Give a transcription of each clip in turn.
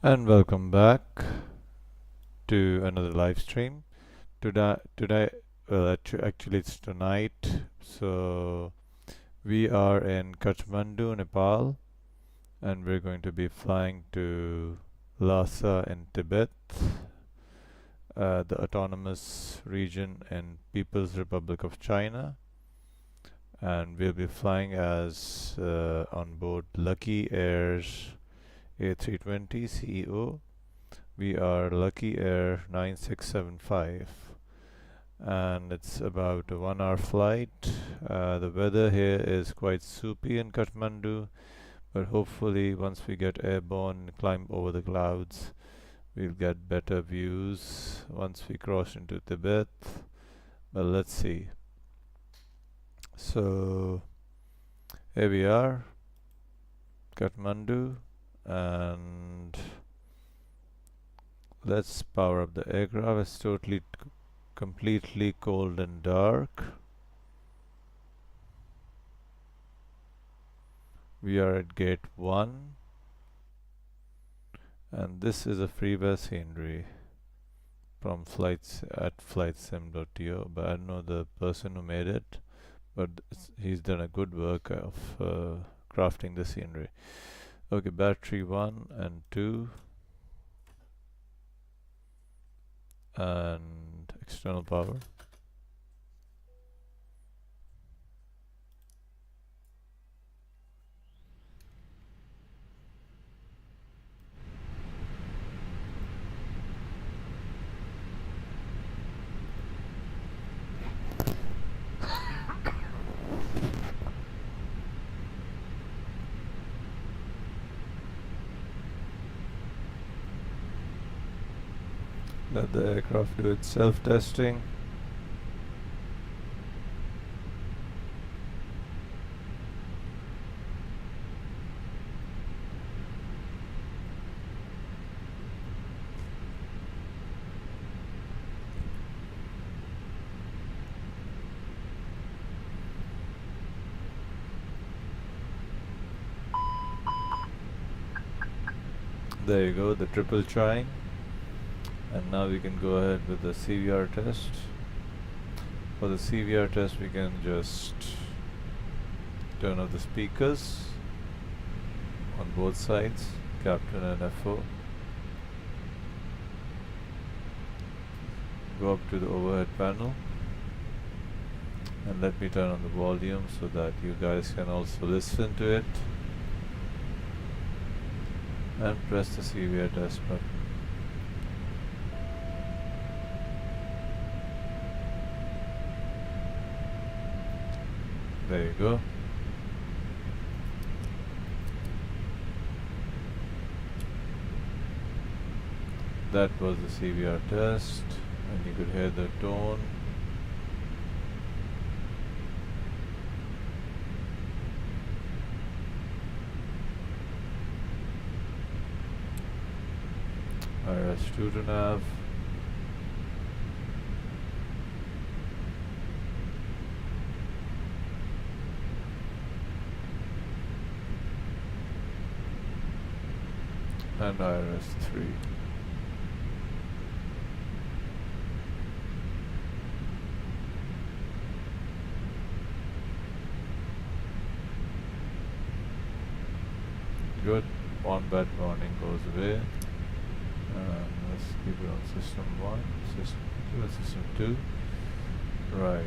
And welcome back to another live stream. Actually, it's tonight. So we are in Kathmandu, Nepal, and we're going to be flying to Lhasa in Tibet, the autonomous region in People's Republic of China. And we'll be flying as on board Lucky Air's A320 CEO. We are Lucky Air 9675 and it's about a 1 hour flight. The weather here is quite soupy in Kathmandu, but hopefully once we get airborne and climb over the clouds, we'll get better views once we cross into Tibet. But let's see. So here we are, Kathmandu, and let's power up the aircraft. It's totally completely cold and dark. We are at gate 1, and this is a freeware scenery from flights at flightsim.to, but I don't know the person who made it, but he's done a good work of crafting the scenery. Okay, battery 1 and 2 and external power. Let the aircraft do its self-testing. There you go, the triple chime. And now we can go ahead with the CVR test. For the CVR test, we can just turn off the speakers on both sides, Captain and FO. Go up to the overhead panel and let me turn on the volume so that you guys can also listen to it. And press the CVR test button. There you go. That was the CVR test, and you could hear the tone. IRS2 to nav. And IRS3. Good. One bad warning goes away. Let's keep it on system 1, system 2, and system 2. Right.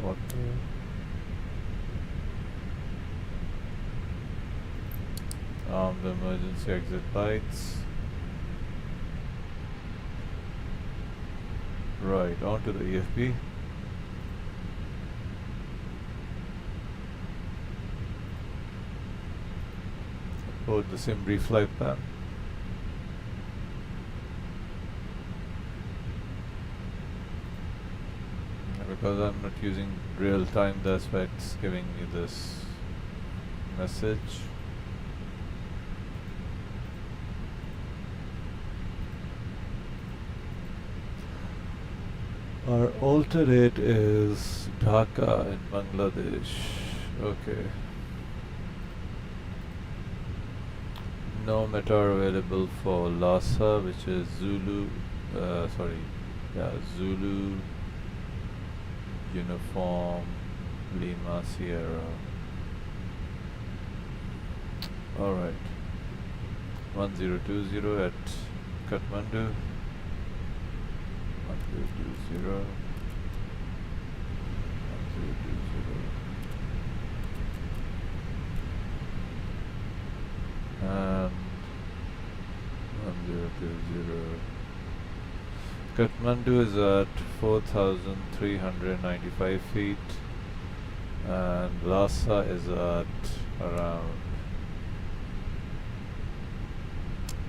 What the emergency exit lights. Right, onto the EFB. Both the sim brief flight plan. Because I'm not using real time, that's why it's giving me this message. Our alternate is Dhaka in Bangladesh. Okay. No meteor available for Lhasa, which is Zulu Uniform Lima Sierra. Alright. 1020 at Kathmandu. 1020. 1020. And 1020. Kathmandu is at 4,395 feet, and Lhasa is at around,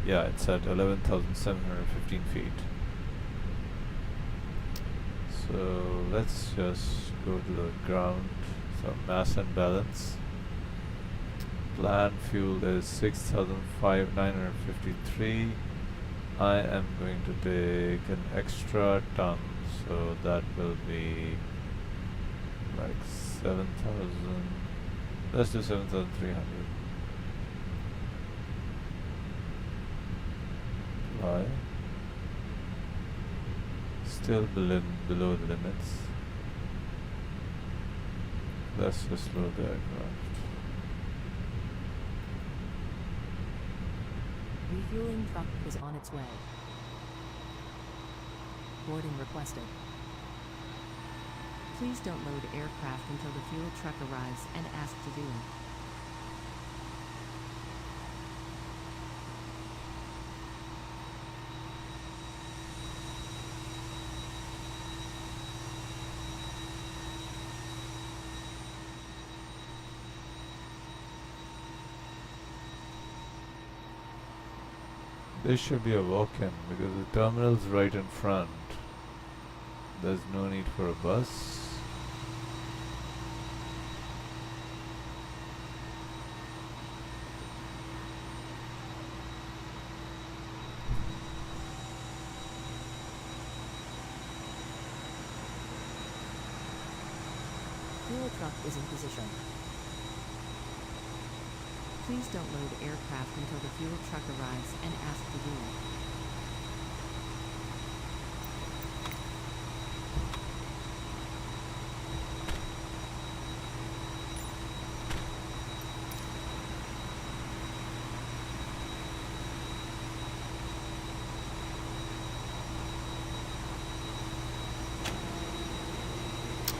it's at 11,715 feet. So let's just go to the ground. So mass and balance. Planned fuel is 6,953. I am going to take an extra ton, so that will be like 7,000. Let's do 7,300. Why? Still below the limits. Let's just load the aircraft. Refueling truck is on its way. Boarding requested. Please don't load aircraft until the fuel truck arrives and ask to do it. This should be a walk-in because the terminal's right in front. There's no need for a bus. Fuel truck is in position. Please don't load aircraft until the fuel truck arrives and ask to do it.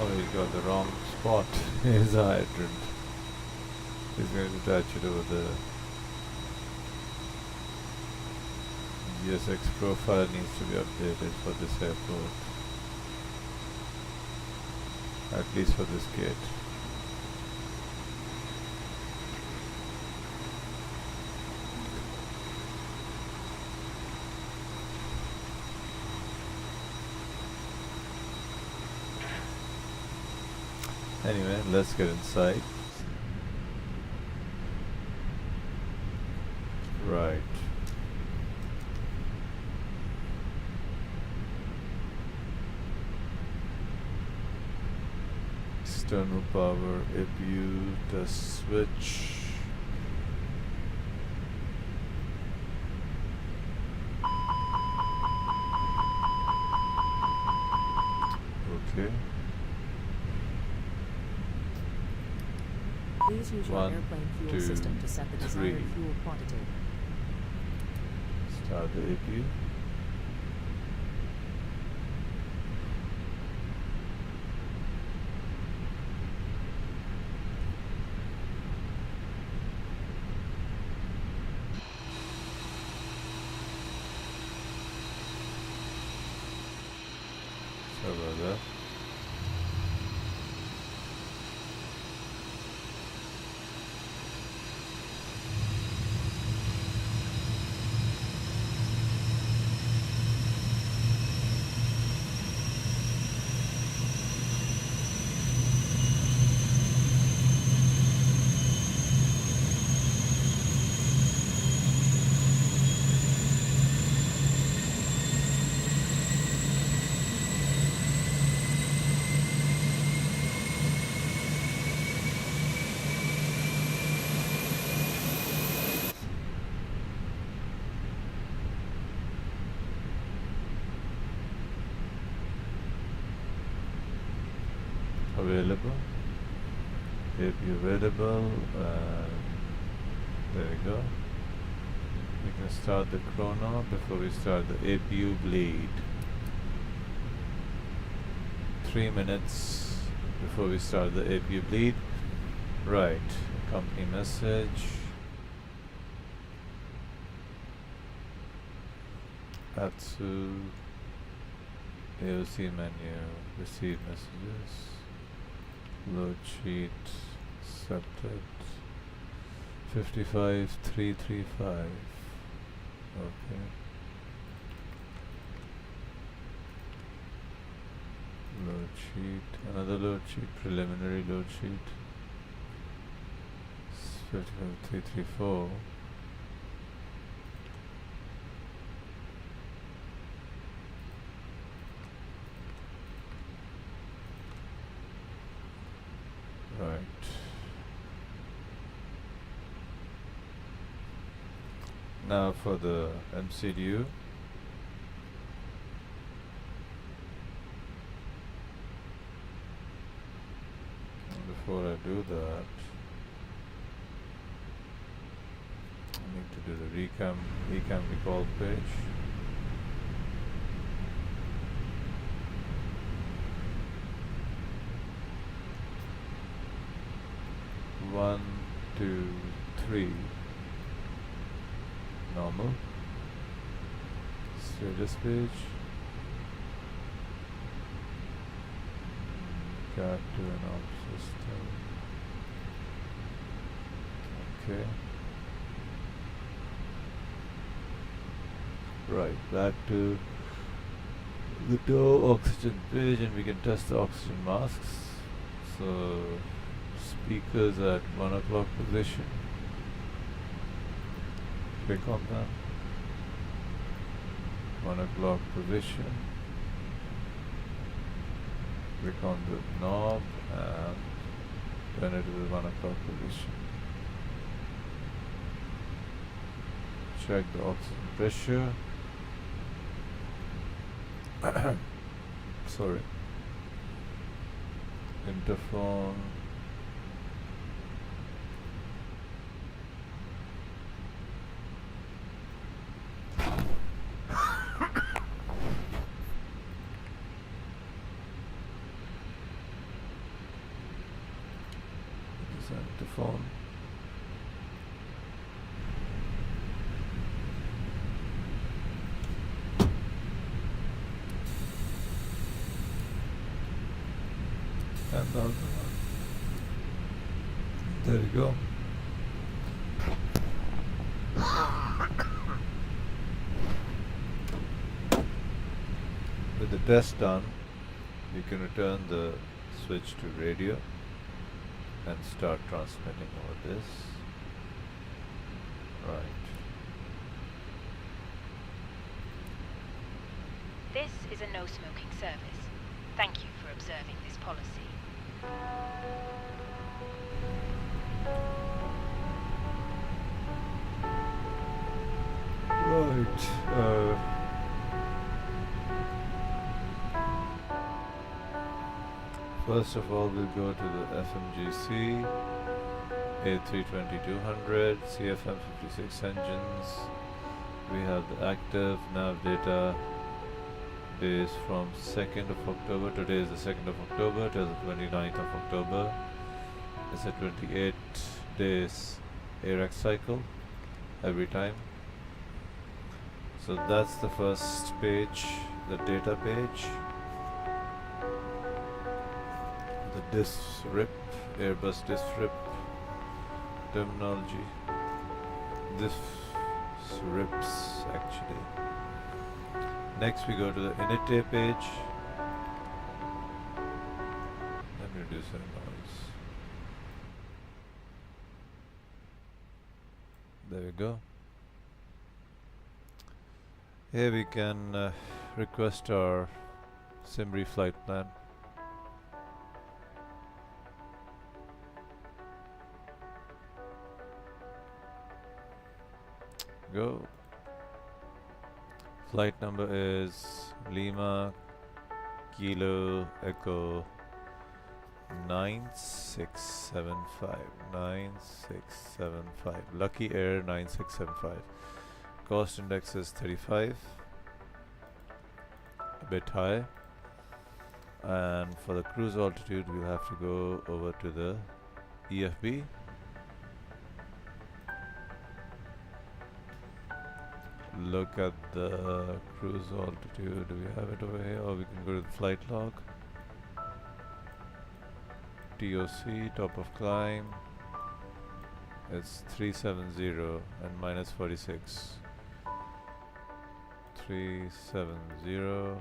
Oh, he's got the wrong spot. Here's a hydrant. He's going to attach it over there. GSX profile needs to be updated for this airport. At least for this gate. Anyway, let's get inside. Right. External power, APU, test switch. Okay. Please use your airplane fuel system to set the desired fuel quantity. Start the APU. Sorry about that. APU available, and there we go. We can start the chrono before we start the APU bleed. 3 minutes before we start the APU bleed. Right, company message. Atsu. AOC menu. Receive messages. Load sheet. Accepted. 55335. Okay. Load sheet. Another load sheet. Preliminary load sheet. 55334. Right. Now for the MCDU. Before I do that, I need to do the recam recall page. One, two, three. Normal. Status page. Got to an off system. Okay. Right, back to the door oxygen page, and we can test the oxygen masks. So speakers at 1 o'clock position. Click on them. 1 o'clock position. Click on the knob and turn it to the 1 o'clock position. Check the oxygen pressure. Sorry. Interphone. Interphone. And the other one. There you go. With the test done, you can return the switch to radio and start transmitting over this. Right. This is a no-smoking service. Thank you for observing this policy. Right. First of all, we'll go to the FMGC A320-200 CFM56 engines. We have the active nav data is from 2nd of October. Today is the 2nd of October till the 29th of October. It's a 28 days ARAC cycle every time. So that's the first page, the data page. The DISRIP, Airbus DISRIP terminology. DISRIPs actually. Next we go to the INITE page. Let me reduce the noise. There we go. Here we can request our SIMRI flight plan. Go. Flight number is Lima Kilo Echo 9675. Lucky Air 9675. Cost index is 35. A bit high. And for the cruise altitude, we'll have to go over to the EFB. Look at the cruise altitude. Do we have it over here? Or we can go to the flight log. TOC, top of climb. It's 370 and minus 46. 370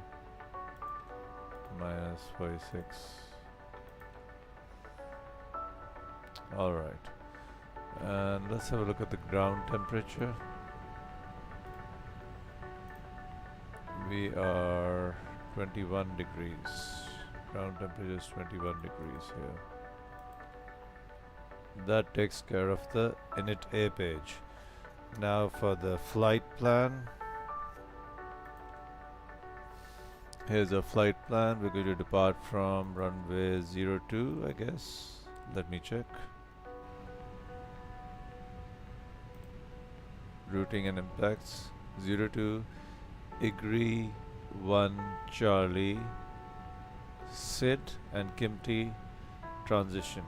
minus 46. Alright. And let's have a look at the ground temperature. We are 21 degrees. Ground temperature is 21 degrees here. That takes care of the init A page. Now for the flight plan. Here's a flight plan. We're going to depart from runway 02, I guess. Let me check. Routing and impacts. 02 Igri 1 Charlie Sid and Kimti transition.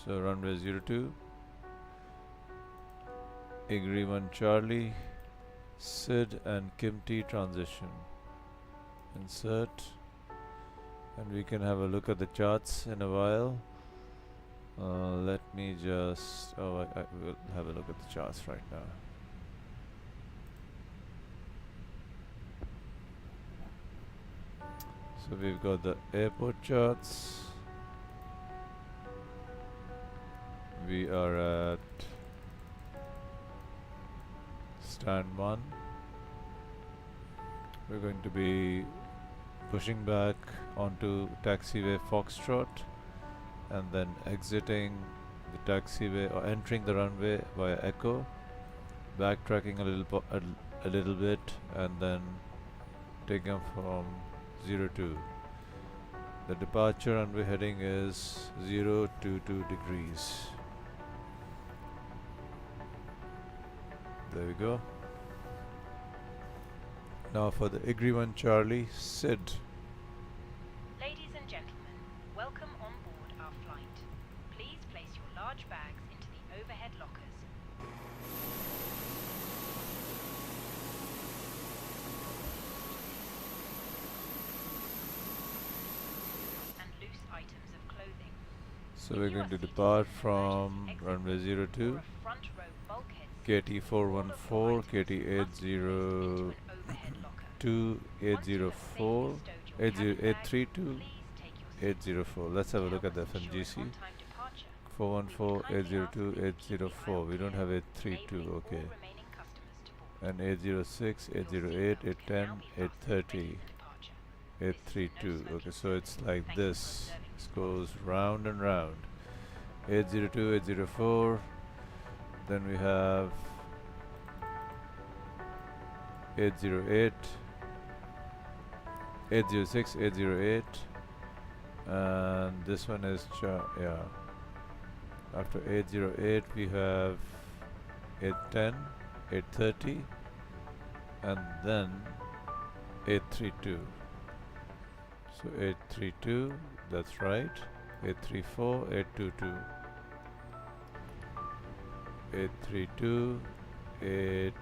So runway 02 Igri 1 Charlie Sid and Kimti transition. Insert, and we can have a look at the charts in a while. Let me just I will have a look at the charts right now. So we've got the airport charts. We are at stand 1. We're going to be pushing back onto taxiway Foxtrot and then exiting the taxiway or entering the runway via Echo, backtracking a little bit and then taking up from 02. The departure runway heading is 022 degrees. There we go. Now for the Igri 1 Charlie Sid. Ladies and gentlemen, welcome on board our flight. Please place your large bags into the overhead lockers. And loose items of clothing. So we're going to depart from runway 02, KT 414, KT 802, 804, 832, 804. Let's have a look at the FMGC. 414, 802, 804. We don't have 832, okay. And 806, 808, 810, 830, 832. Okay, so it's like this. This goes round and round. 802, 804. Then we have 808, 806, 808, and this one is after 808 we have 810, 830, and then 832. So 832, that's right. 834, 822. 832, 8.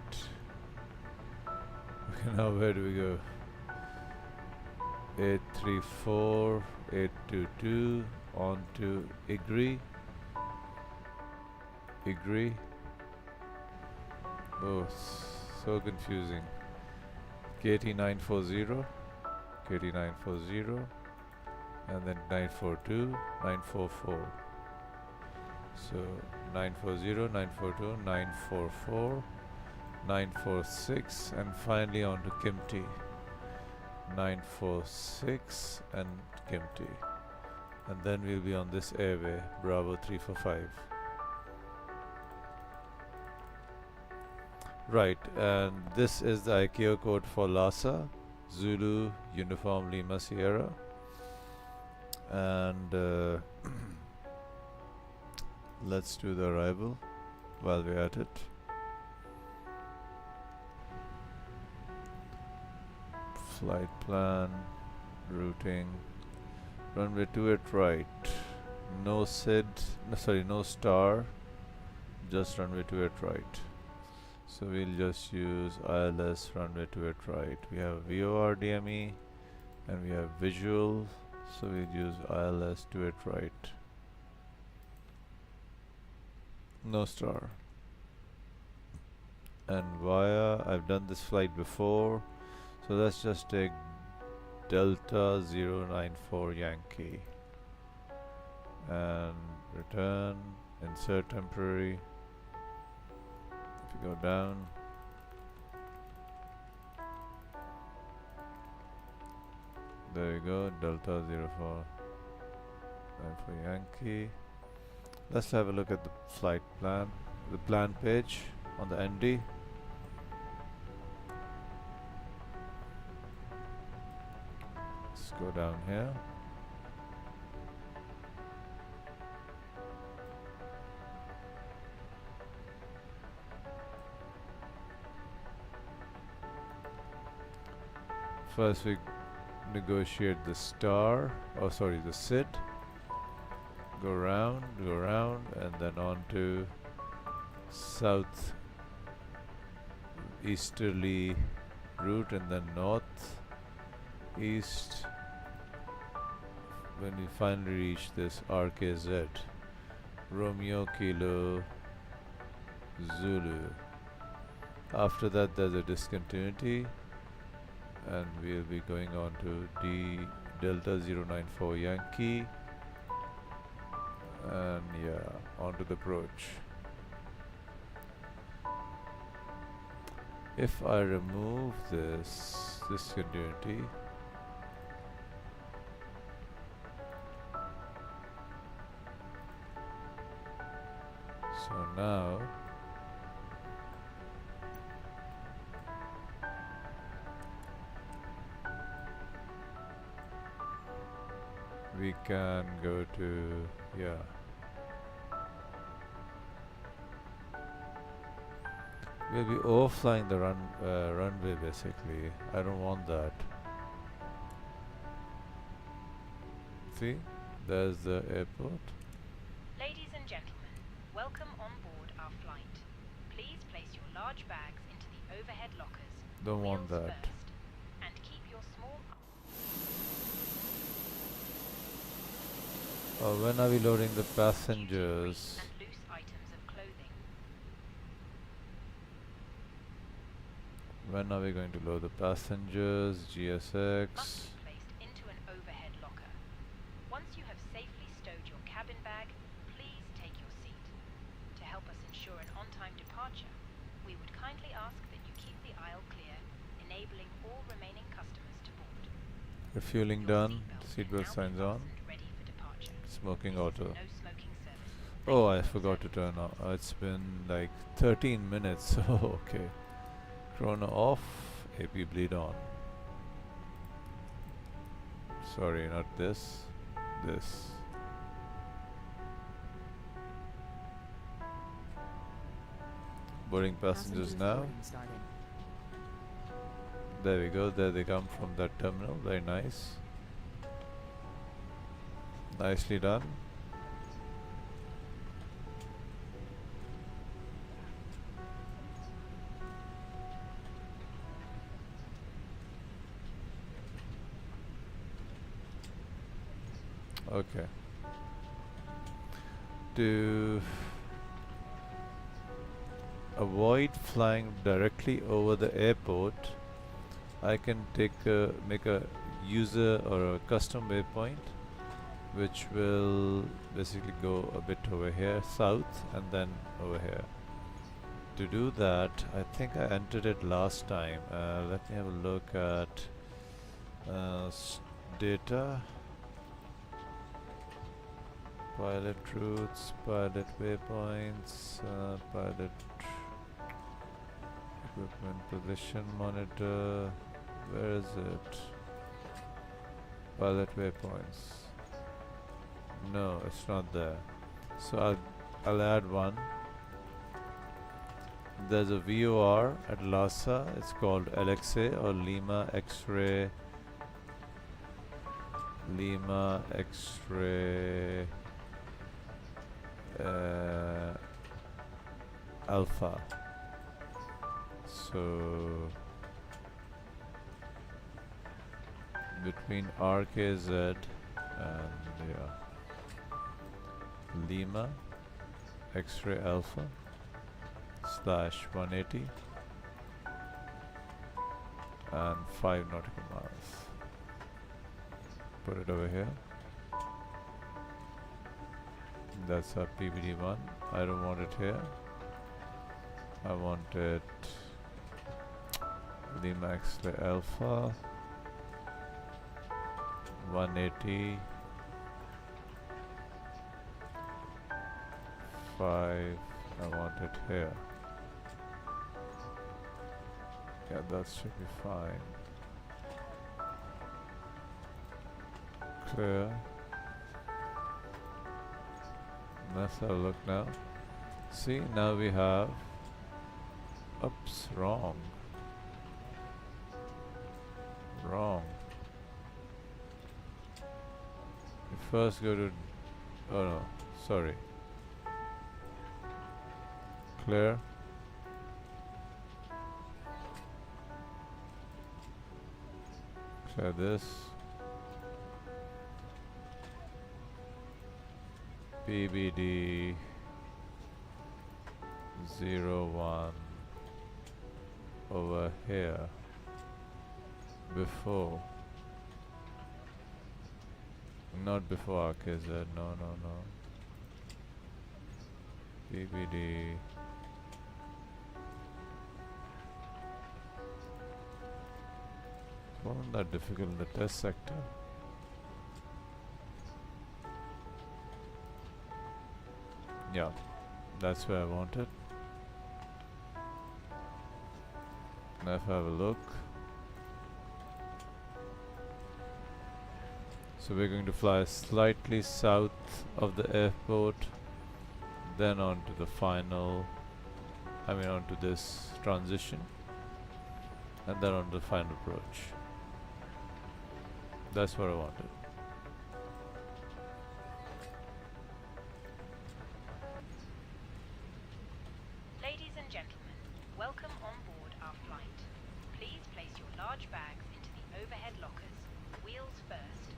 Okay, now where do we go? 834, 822, on to Igri. Igri. Oh, so confusing. KT940, KT940, and then 942, 944. So 940, 942, 944, 946, and finally on to Kimti. 946 and Kimti. And then we'll be on this airway, Bravo 345. Right, and this is the ICAO code for Lhasa, Zulu, Uniform Lima Sierra. And let's do the arrival while we're at it. Flight plan, routing, runway 28 right, no SID, no, sorry, no star, just runway 28 right. So we'll just use ILS runway 28 right. We have VOR DME and we have visual, so we'll use ILS 28 right. No star. And via, I've done this flight before, so let's just take Delta 094 Yankee and return, insert temporary. If you go down, there you go, Delta 04 94 Yankee. Let's have a look at the flight plan, the plan page on the ND. Let's go down here. First we negotiate the star, oh sorry, the SID. Go around, and then on to south easterly route, and then north east when we finally reach this RKZ, Romeo Kilo Zulu. After that there's a discontinuity and we'll be going on to Delta 094 Yankee, and yeah, onto the approach. If I remove this discontinuity, so now we can go to, yeah, we'll be overflying the runway basically. I don't want that. See, there's the airport. Ladies and gentlemen, welcome on board our flight. Please place your large bags into the overhead lockers. Don't want wheels that. first, and keep your small When are we loading the passengers? and loose items of clothing. When are we going to load the passengers? Must GSX. be placed into an overhead locker. Once you have safely stowed your cabin bag, please take your seat. To help us ensure an on-time departure, we would kindly ask that you keep the aisle clear, enabling all remaining customers to board. Refueling Your done. seatbelt Seatbelt signs can now be on. fastened, ready for departure. Smoking This is a auto. no smoking service. Oh, Thank I you for forgot to observing turn this off. It's been like 13 minutes. Oh, okay. Chrono off. AP bleed on. Sorry, not this. This. Boarding passengers now. boarding started. There we go. There they come from that terminal. Very nice. Nicely done. Okay. To avoid flying directly over the airport, I can make a user or a custom waypoint which will basically go a bit over here south and then over here. To do that, I think I entered it last time. Let me have a look at data, pilot routes, pilot waypoints, pilot equipment position monitor. Where is it? Pilot waypoints. No, it's not there. So I'll add one. There's a VOR at Lhasa. It's called LXA or Lima X-ray Alpha. So between RKZ and Lima X-ray Alpha /180 and 5 nautical miles. Put it over here. That's our PBD1. I don't want it here. I want it Lima X-ray Alpha 180 5. I want it here. Yeah, that should be fine. Clear. Let's have a look now. See, now we have. Oops, wrong. Wrong. We first go to. Oh no, sorry. Clear. Clear this. PBD 01 over here before, not before RKZ, no. PBD wasn't that difficult in the test sector. Yeah, that's where I want it. Let's have a look. So we're going to fly slightly south of the airport, then onto the final, onto this transition, and then on the final approach. That's what I wanted. Ladies and gentlemen, welcome on board our flight. Please place your large bags into the overhead lockers, wheels first,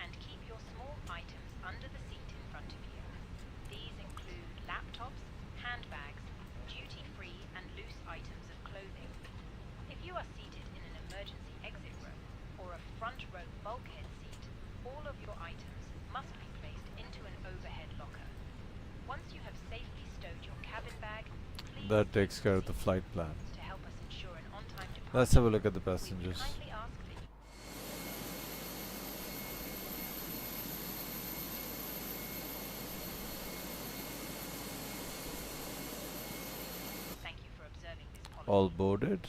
and keep your small items under the seat in front of you. These include laptops, handbags, duty-free and loose items of clothing. If you are seated in an emergency exit row or a front row bulkhead seat, all of your items must be placed into an overhead locker. Once you have safely stowed your cabin bag, please That takes care of the flight plan. to help us ensure an on-time departure. Let's have a look at the We would passengers. kindly ask that you thank you for observing this policy. All boarded.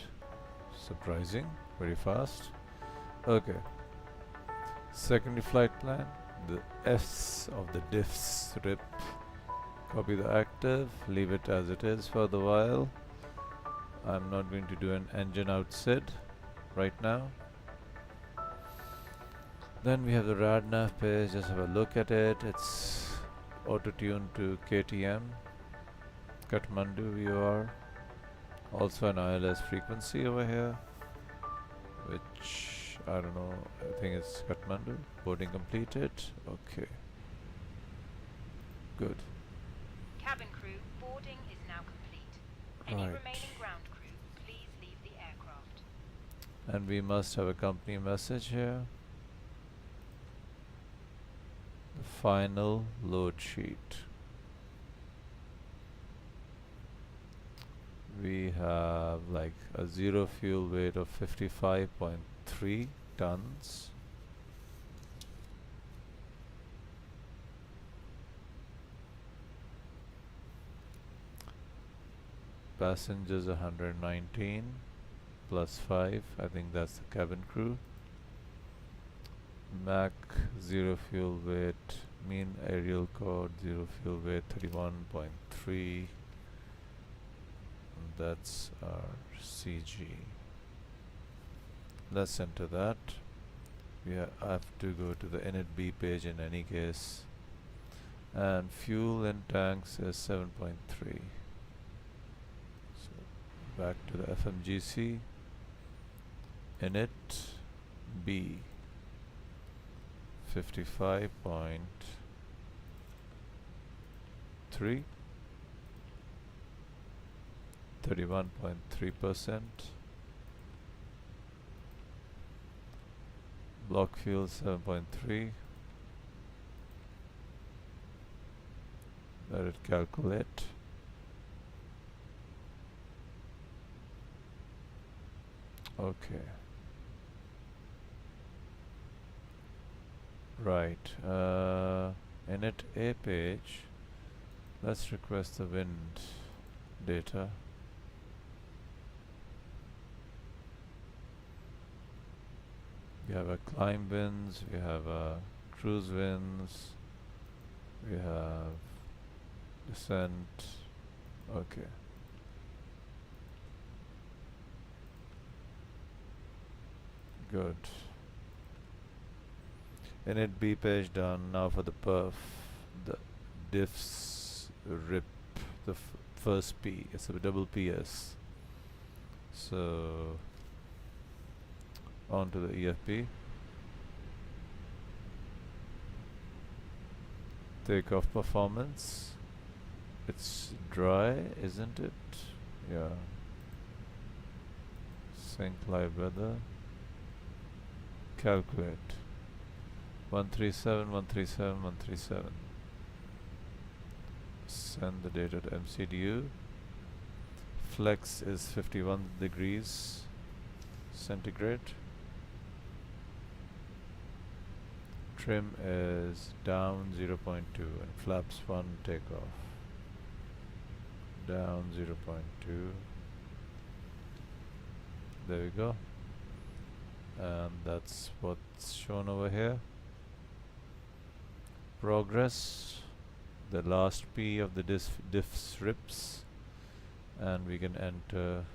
Surprising. Very fast. Okay. Secondary flight plan. The S of the diff strip. Copy the active. Leave it as it is for the while. I'm not going to do an engine out SID right now. Then we have the RadNav page. Just have a look at it. It's auto-tuned to KTM. Kathmandu VOR. Also an ILS frequency over here, which I don't know, I think it's Kathmandu. Boarding completed. Okay. Good. Cabin crew, boarding is now complete. Any Right. remaining ground crew, please leave the aircraft. And we must have a company message here. The final load sheet. We have like a zero fuel weight of 55.3 tons. Passengers 119 plus 5. I think that's the cabin crew. Mac zero fuel weight Mean aerial code, zero fuel weight 31.3. That's our CG. Let's enter that. We have to go to the init B page in any case. And fuel in tanks is 7.3. So back to the FMGC. Init B 55.3, 31.3%. Block fuel 7.3. Let it calculate. Okay. Right. Init A page. Let's request the wind data. We have a climb winds, we have cruise winds, we have descent. Okay. Good. Init B page done. Now for the perf, the diffs rip, the first P. It's a double PS. So onto the EFP. Takeoff performance. It's dry, isn't it? Yeah. Sync live weather. Calculate. 137, 137, 137. Send the data to MCDU. Flex is 51 degrees centigrade. Trim is down 0.2 and flaps 1 takeoff. Down 0.2. There we go. And that's what's shown over here. Progress, the last P of the diff rips, and we can enter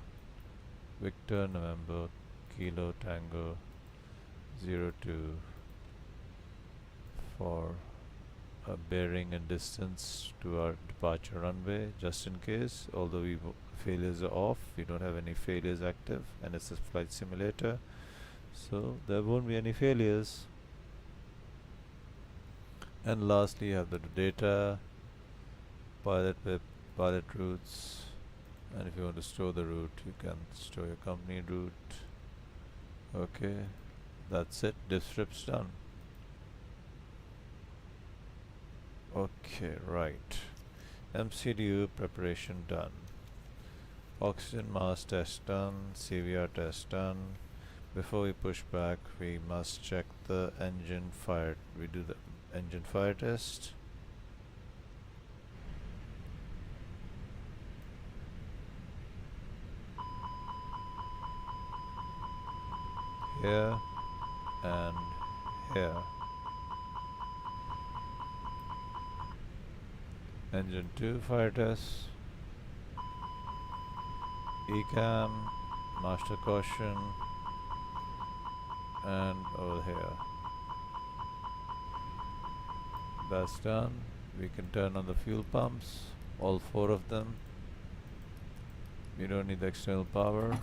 Victor November Kilo Tango 02 for a bearing and distance to our departure runway, just in case. Although failures are off, we don't have any failures active, and it's a flight simulator, so there won't be any failures. And lastly, you have the data, pilot web, pilot routes, and if you want to store the route, you can store your company route. Okay, that's it. Diff strips done. Okay, right. MCDU preparation done. Oxygen mask test done. CVR test done. Before we push back, we must check the engine fire. We do the engine fire test. Here and here. Engine 2 fire test. ECAM, master caution, and over here. That's done. We can turn on the fuel pumps, all 4 of them. We don't need the external power.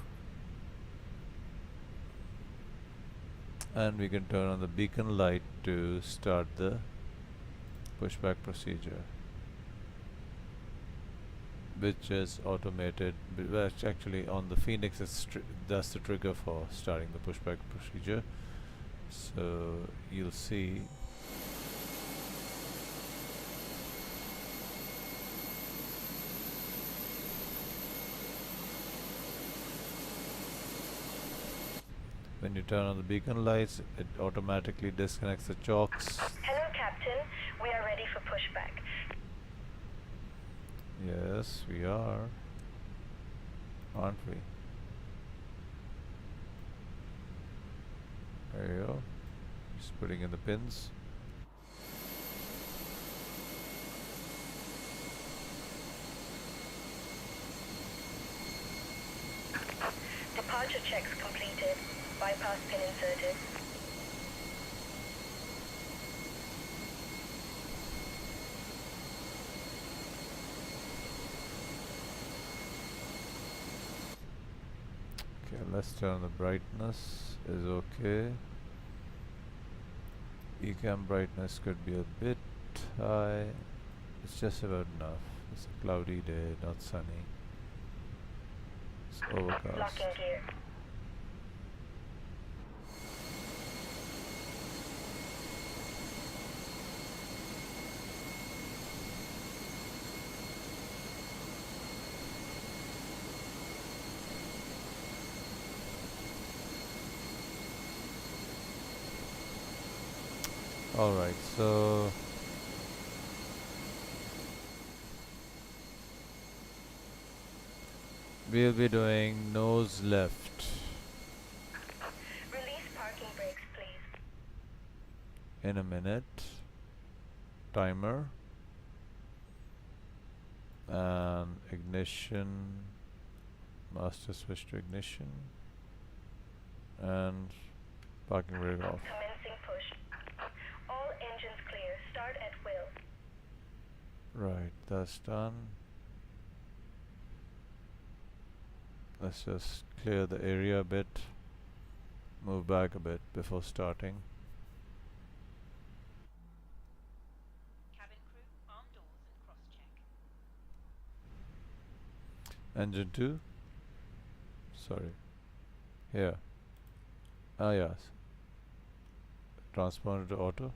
And we can turn on the beacon light to start the pushback procedure, which is automated. Actually on the Phoenix that's the trigger for starting the pushback procedure. So you'll see when you turn on the beacon lights, it automatically disconnects the chocks. Hello, Captain. We are ready for pushback. Yes, we are, aren't we? There you go. Just putting in the pins. Departure checks completed. Bypass pin inserted. Okay, let's turn the brightness. Is okay. Ecam brightness could be a bit high. It's just about enough. It's a cloudy day, not sunny. It's overcast. Locking gear. Alright, so we'll be doing nose left Release parking brakes, please. in a minute. Timer and ignition, master switch to ignition and parking brake off. Commencing push. All engines clear. Start at will. Right, that's done. Let's just clear the area a bit, move back a bit before starting. Cabin crew, arm doors and cross-check. Engine 2. Sorry. Here. Ah, yes. Transponder to auto.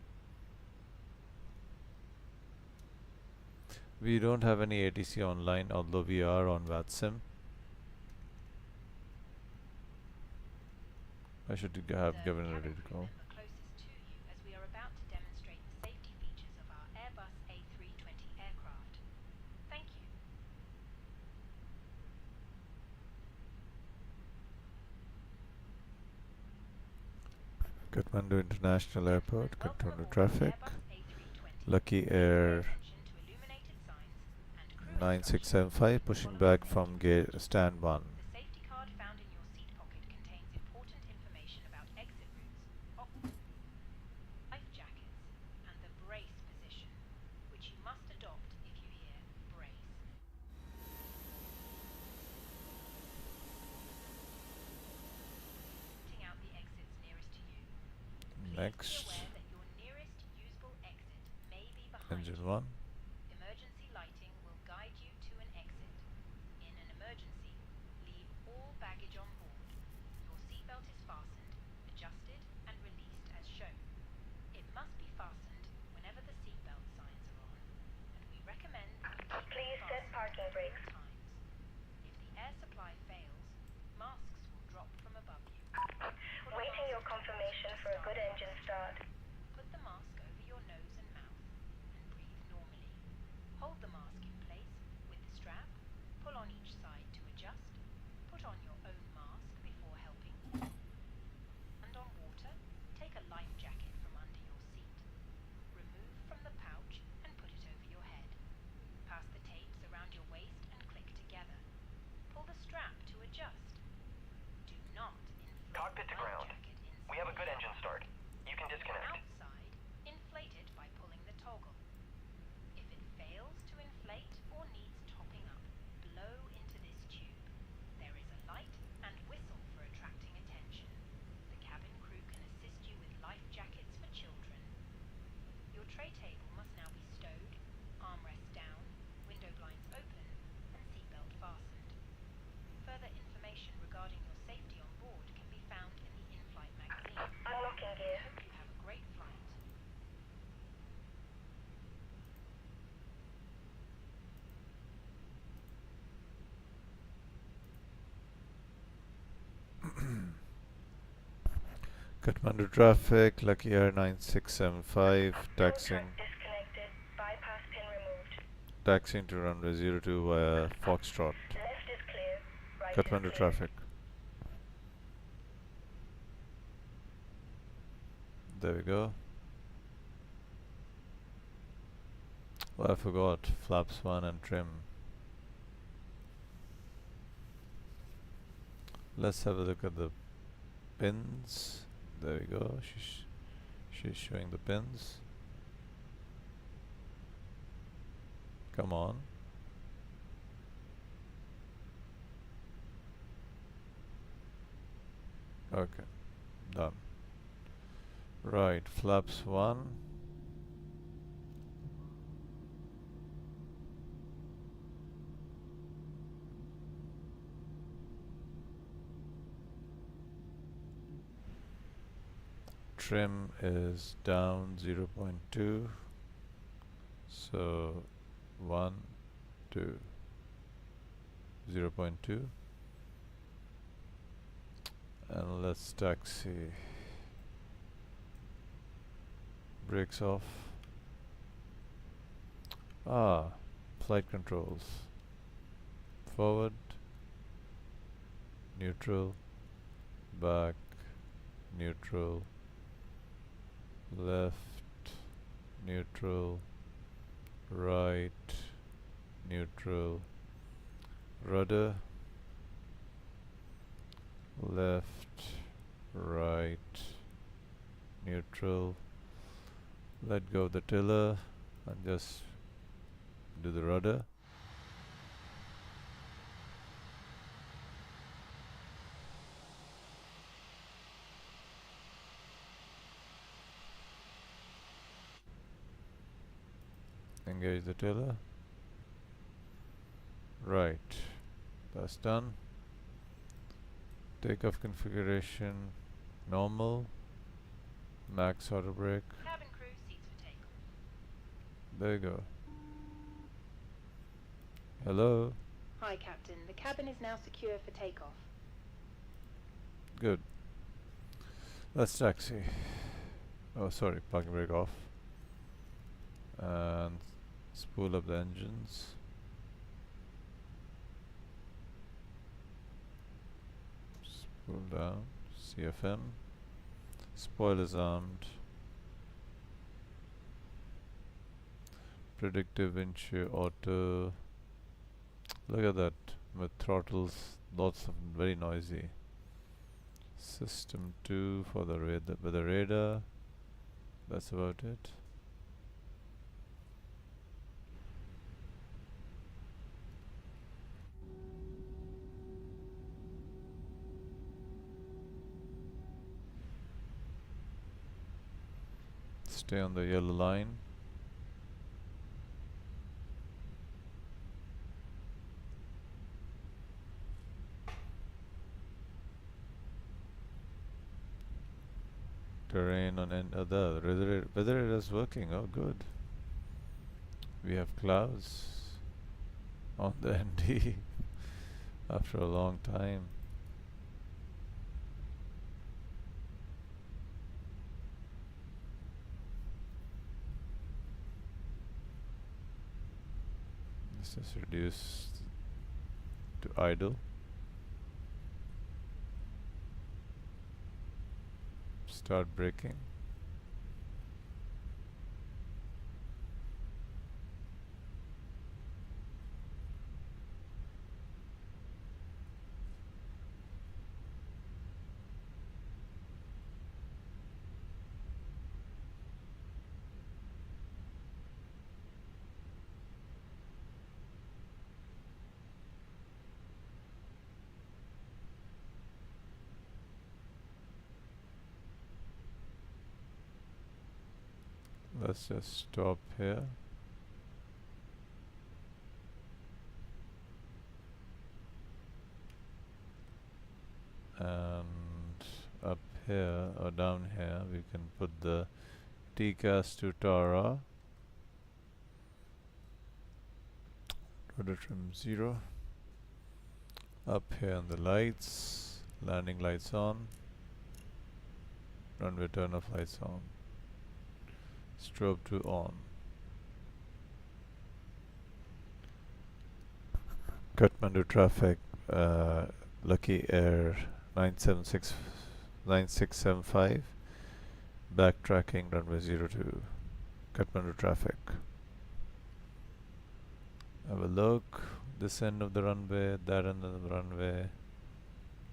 We don't have any ATC online, although we are on Vatsim. I should have given it ready to go. Closest to you as we are about to demonstrate the safety features of our Airbus A320 aircraft. Thank you. Kathmandu International Airport, Welcome control aboard traffic. Airbus A320. Lucky Pay Air attention to illuminated signs and crew 9675 pushing back from gate stand 1. The safety card found in your seat pocket contains important information about exit routes, life jackets, and the brace position, which you must adopt if you hear brace. Pointing out the exits nearest to you. Please Next, be aware that your nearest usable exit may be behind engine you. 1. Emergency lighting will guide you to an exit. In an emergency, leave all baggage on board. Your seatbelt is fastened, adjusted, and released as shown. It must be fastened whenever the seatbelt signs are on, and we recommend that you keep Please it set fastened parking at all brakes. times. If the air supply fails, masks will drop from above you. Put a Waiting your mask confirmation to for a good start. engine start. Put the mask over your nose and mouth and breathe normally. Hold the mask in place with the strap. Pull on each side to adjust. Put on your own mask before helping. And on water, take a life jacket from under your seat. Remove from the pouch and put it over your head. Pass the tapes around your waist and click together. Pull the strap to adjust. Do not inflate Cockpit the to life ground. jacket inside. We have a good engine start. You can disconnect. Outside, inflate it by pulling the toggle. If it fails to inflate or needs topping up, blow into this tube. There is a light and whistle for attracting attention. The cabin crew can assist you with life jackets for children. Your tray table must now be stowed, armrest down, window blinds open, and seatbelt fastened. Further information regarding your safety on board can be found in the in-flight magazine. Unlocking We gear. hope you have a great flight. Kathmandu traffic, Lucky Air 9675, Tow taxiing, truck disconnected. Bypass pin removed. taxiing to runway 02 via Foxtrot. Left is clear. Right Kathmandu is clear. traffic. There we go. Oh, I forgot flaps 1 and trim. Let's have a look at the pins. There we go. She's showing the pins. Come on. Okay, done. Right, flaps 1. Trim is down 0.2. So 1, 2, 0.2. And let's taxi. Brakes off. Flight controls. Forward, neutral, back, neutral, left, neutral, right, neutral, rudder, left, right, neutral. Let go of the tiller and just do the rudder. Engage the tiller. Right, that's done. Takeoff configuration normal, max auto brake. Cabin crew, seats for takeoff. There you go. Hello. Hi, Captain. The cabin is now secure for takeoff. Good. Let's taxi. Oh, sorry, parking brake off. And spool up the engines. Spool down. CFM. Spoilers armed. Predictive windshield auto. Look at that. With throttles, lots of very noisy. System 2 for the radar. That's about it. Stay on the yellow line. Terrain on end. The weather radar is working. Oh, good. We have clouds on the ND after a long time. Let's just reduce to idle. Start braking. Let's just stop here. And up here or down here we can put the TCAS to Tara. Rudder trim 0. Up here on the lights, landing lights on, runway turn off lights on, strobe 2 on. Kathmandu traffic, Lucky Air 9675, backtracking runway 02, Kathmandu traffic. Have a look, this end of the runway, that end of the runway,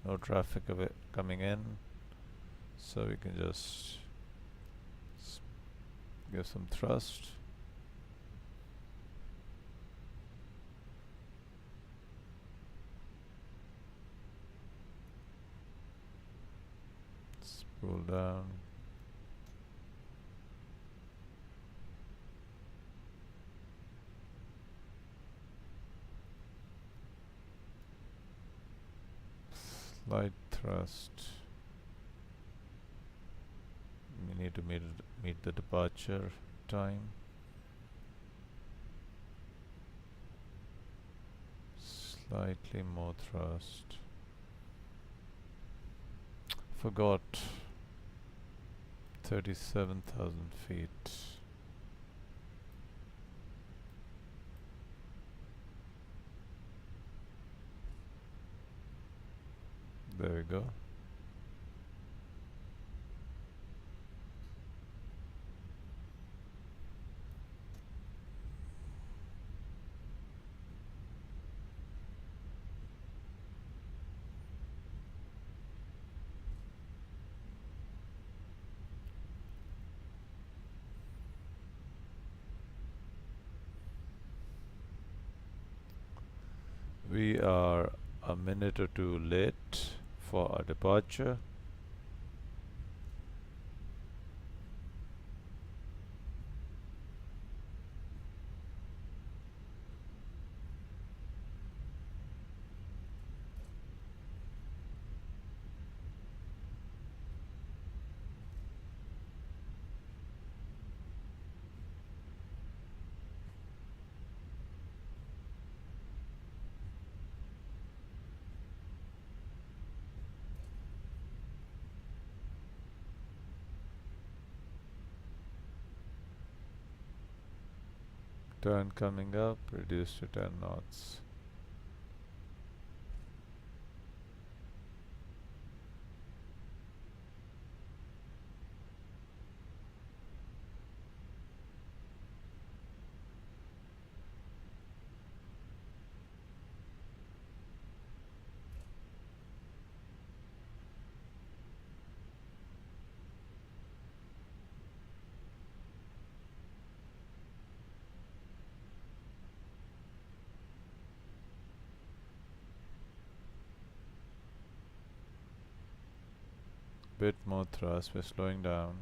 no traffic of it coming in, so we can just give some thrust. Spool down. Slight thrust. We need to meet the departure time. Slightly more thrust. Forgot 37,000 feet. There we go. We are a minute or two late for our departure. Turn coming up, reduce to 10 knots. Bit more thrust, we're slowing down.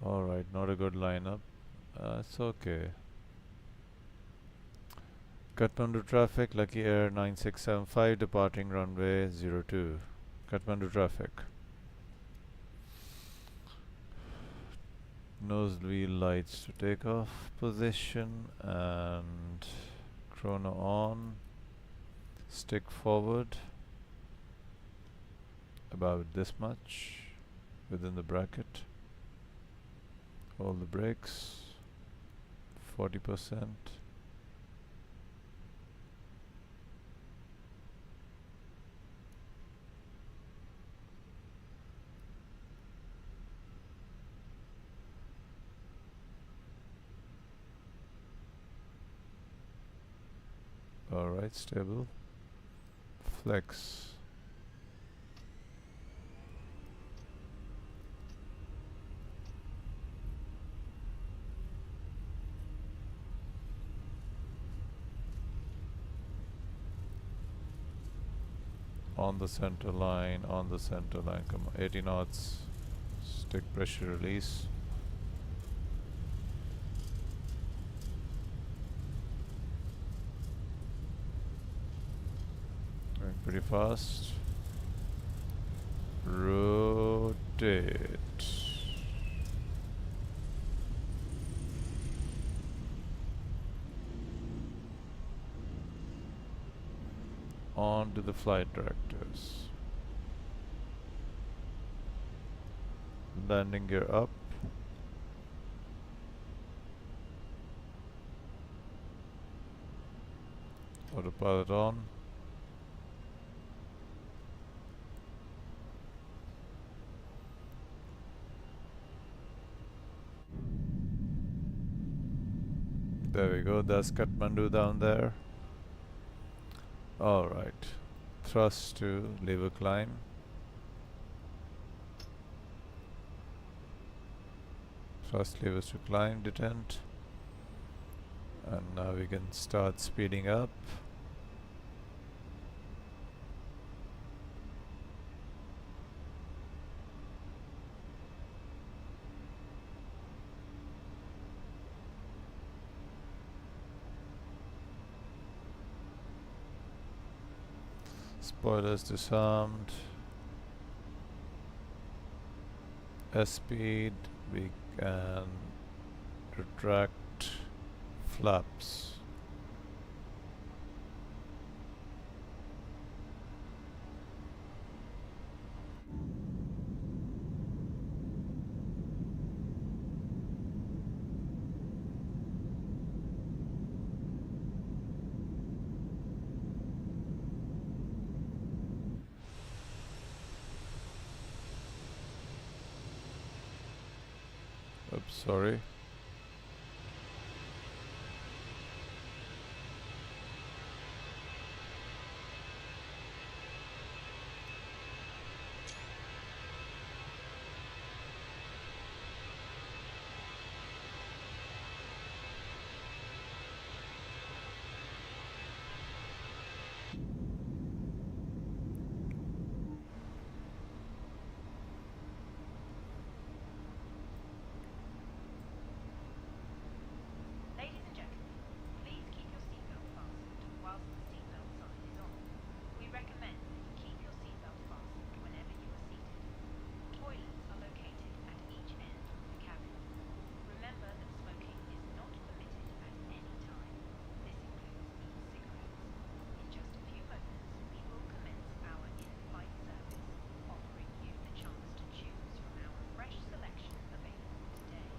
Alright, not a good lineup. It's okay. Kathmandu traffic, Lucky Air 9675 departing runway 02. Kathmandu traffic. Nose wheel lights to take off position and chrono on. Stick forward about this much within the bracket. Hold the brakes 40%. Alright, stable. Flex. On the center line, come on, 80 knots, stick pressure release. Going pretty fast. Rotate. on to the flight directors. Landing gear up. Autopilot on. There we go, that's Kathmandu down there. Alright. Thrust to lever climb. Thrust levers to climb, detent. And now we can start speeding up. Spoilers disarmed. S-speed, we can retract flaps. Oops, sorry. Ladies and gentlemen, please keep your seatbelt fastened whilst the seatbelt sign is on. We recommend that you keep your seatbelt fastened whenever you are seated. Toilets are located at each end of the cabin. Remember that smoking is not permitted at any time. This includes e-cigarettes. In just a few moments, we will commence our in-flight service, offering you the chance to choose from our fresh selection available today.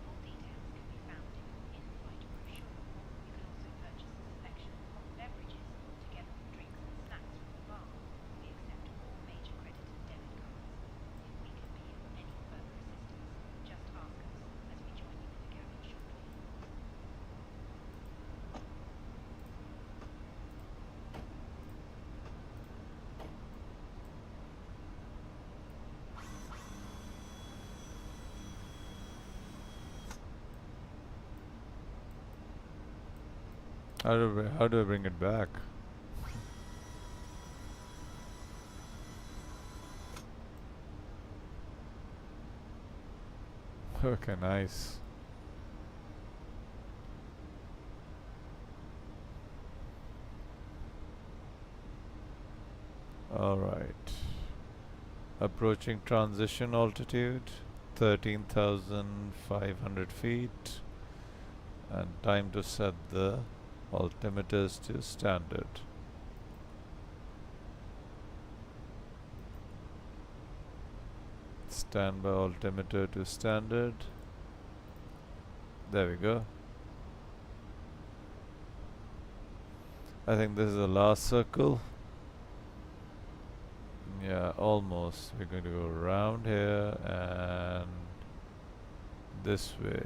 Full details can be found in your in-flight brochure. You can also purchase a selection of hot beverages together with drinks and snacks from the bar. We accept all major credit and debit cards. If we can be of any further assistance, just ask us as we join you in the cabin shortly. How do I bring it back? Okay, nice. Alright. Approaching transition altitude 13,500 feet, and time to set the altimeters to standard. Standby altimeter to standard. There we go. I think this is the last circle. Yeah, almost. We're going to go around here and this way.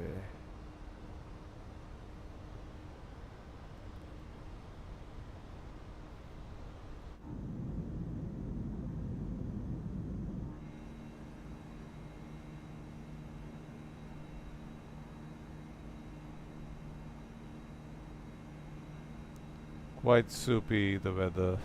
Quite soupy, the weather.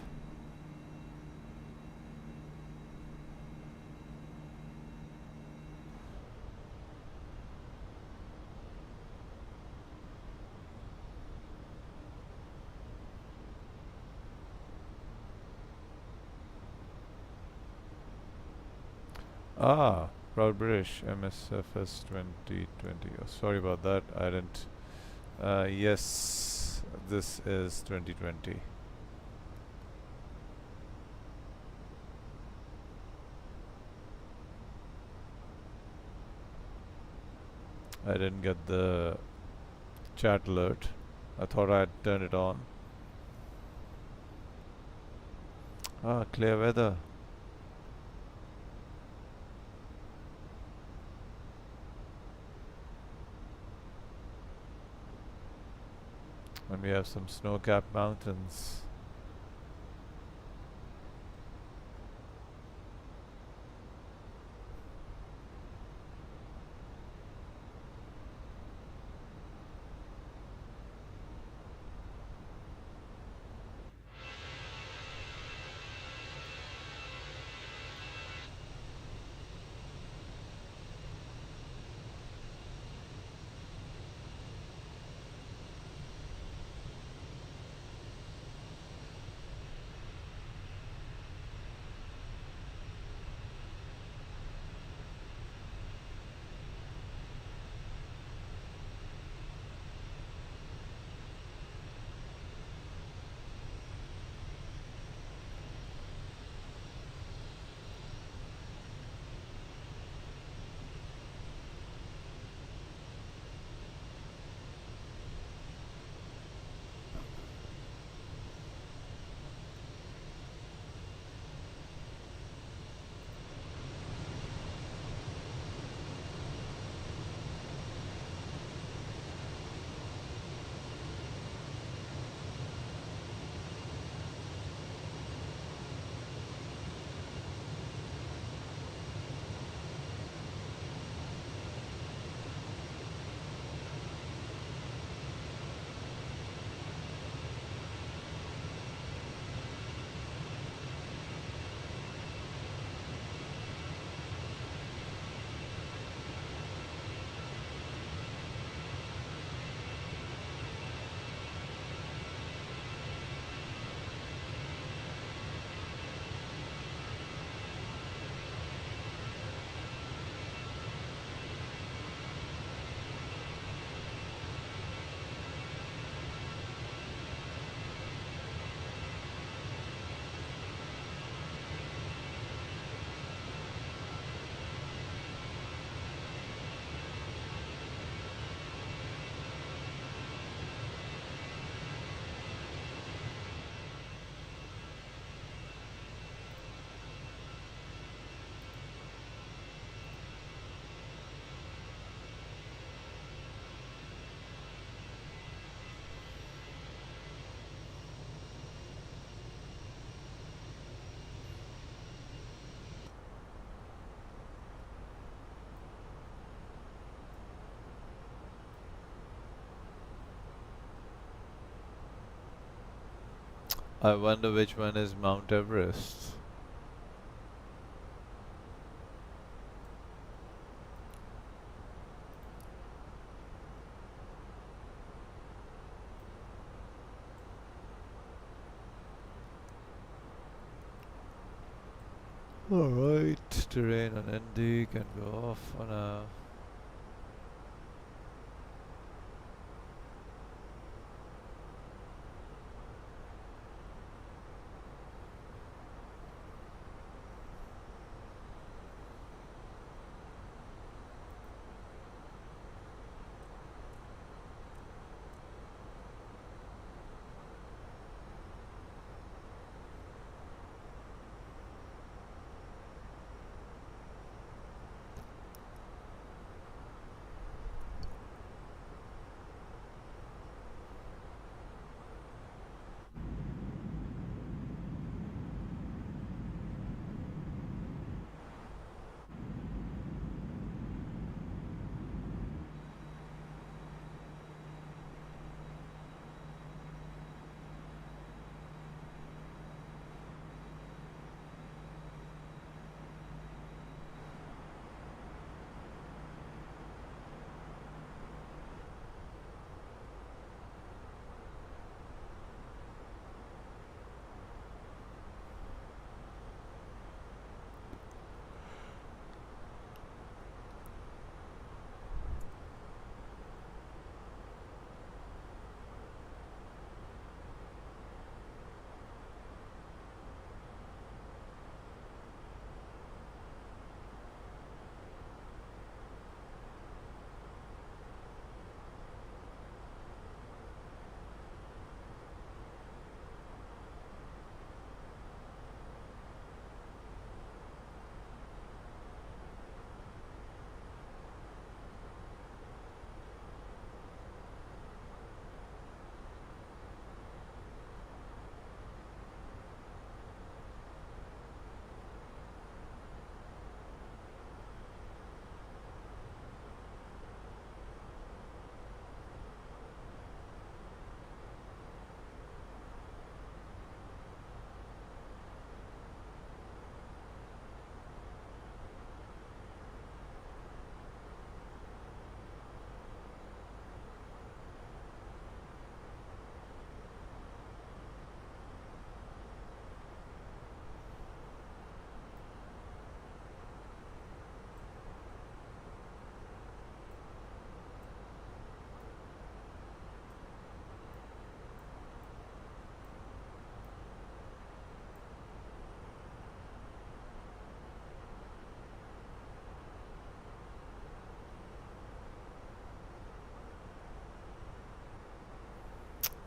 Ah, Proud British MSFS 2020. Oh, sorry about that. I didn't. Yes, this is 2020. I didn't get the chat alert. I thought I'd turn it on. Ah, clear weather. And we have some snow-capped mountains. I wonder which one is Mount Everest. Alright, terrain on ND can go off on a...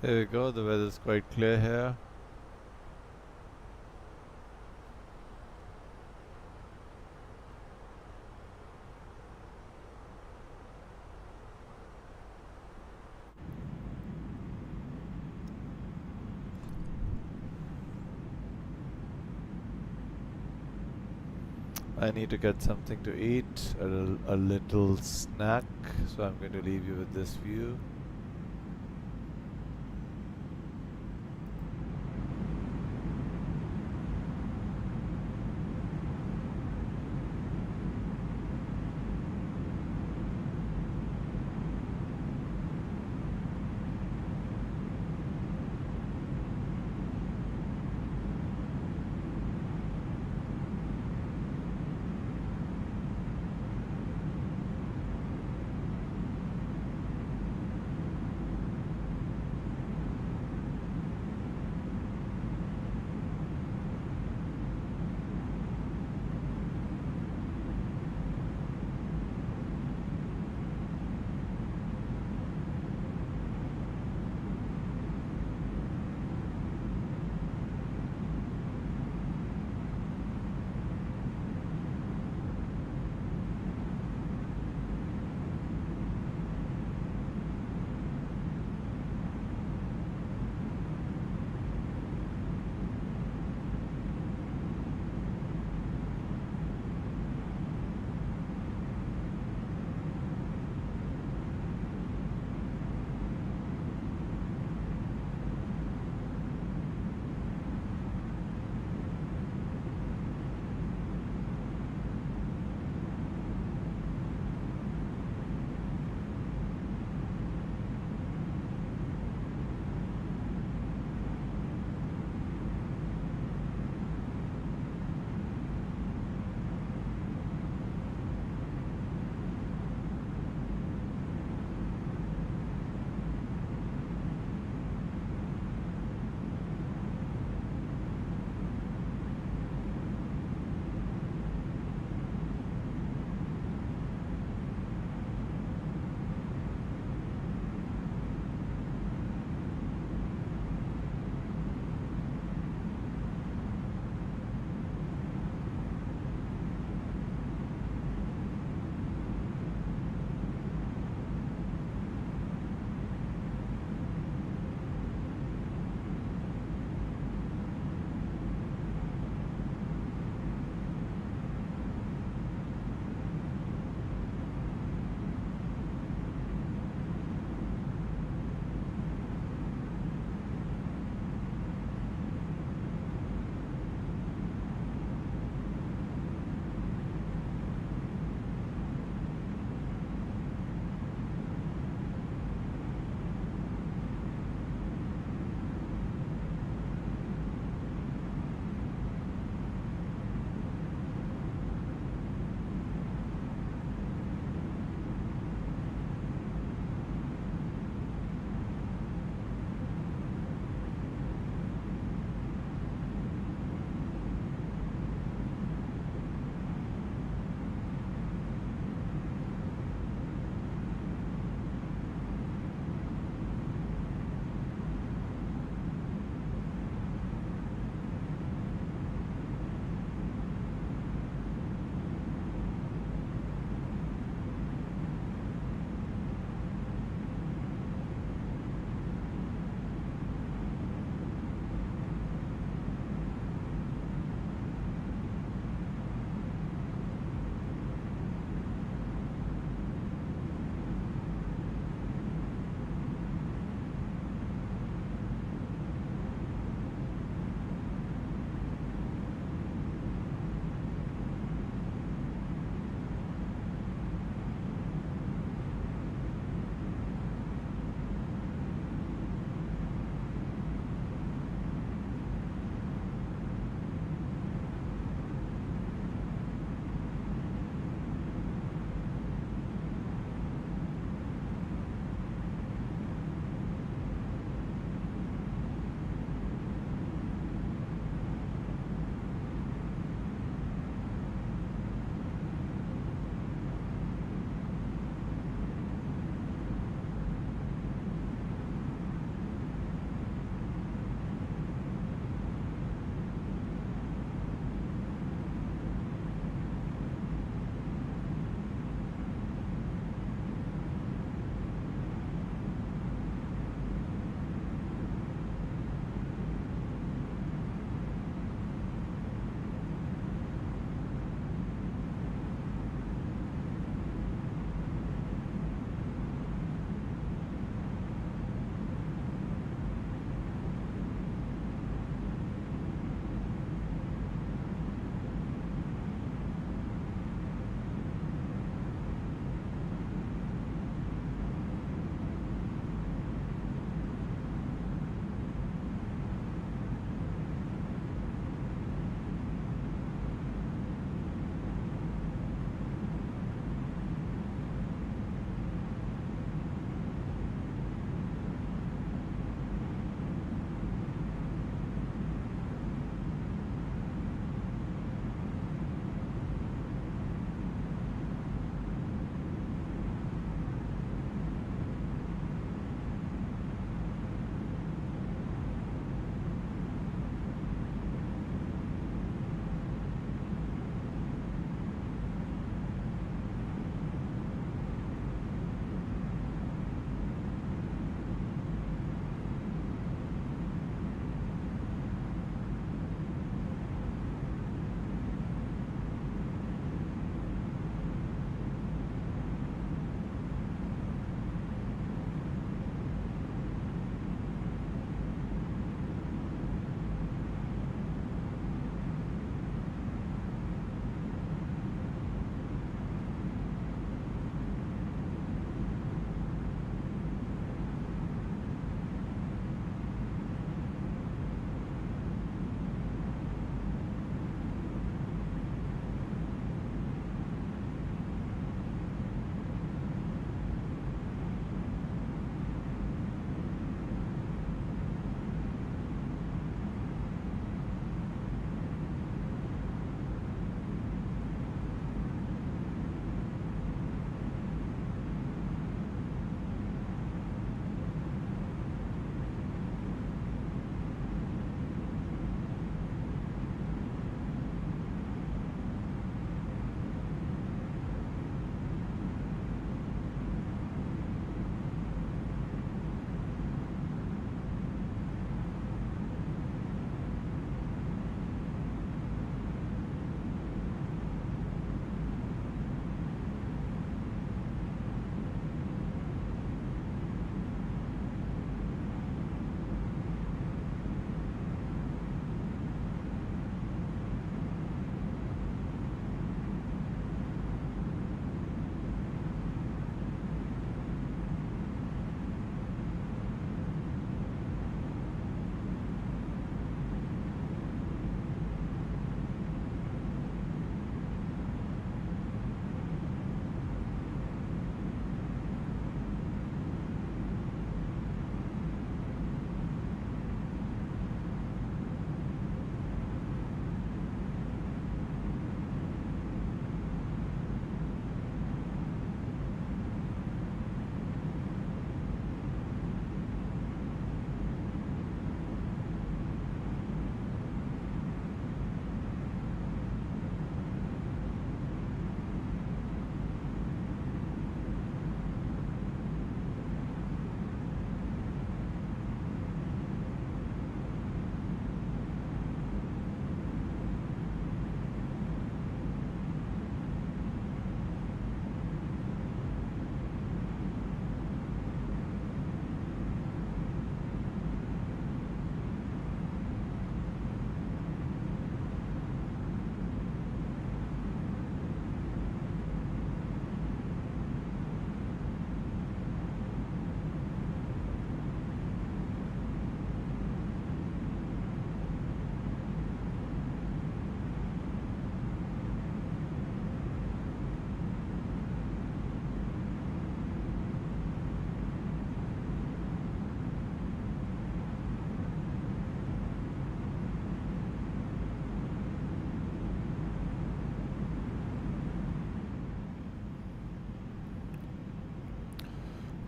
There we go, the weather's quite clear here. I need to get something to eat, a little snack, so I'm going to leave you with this view.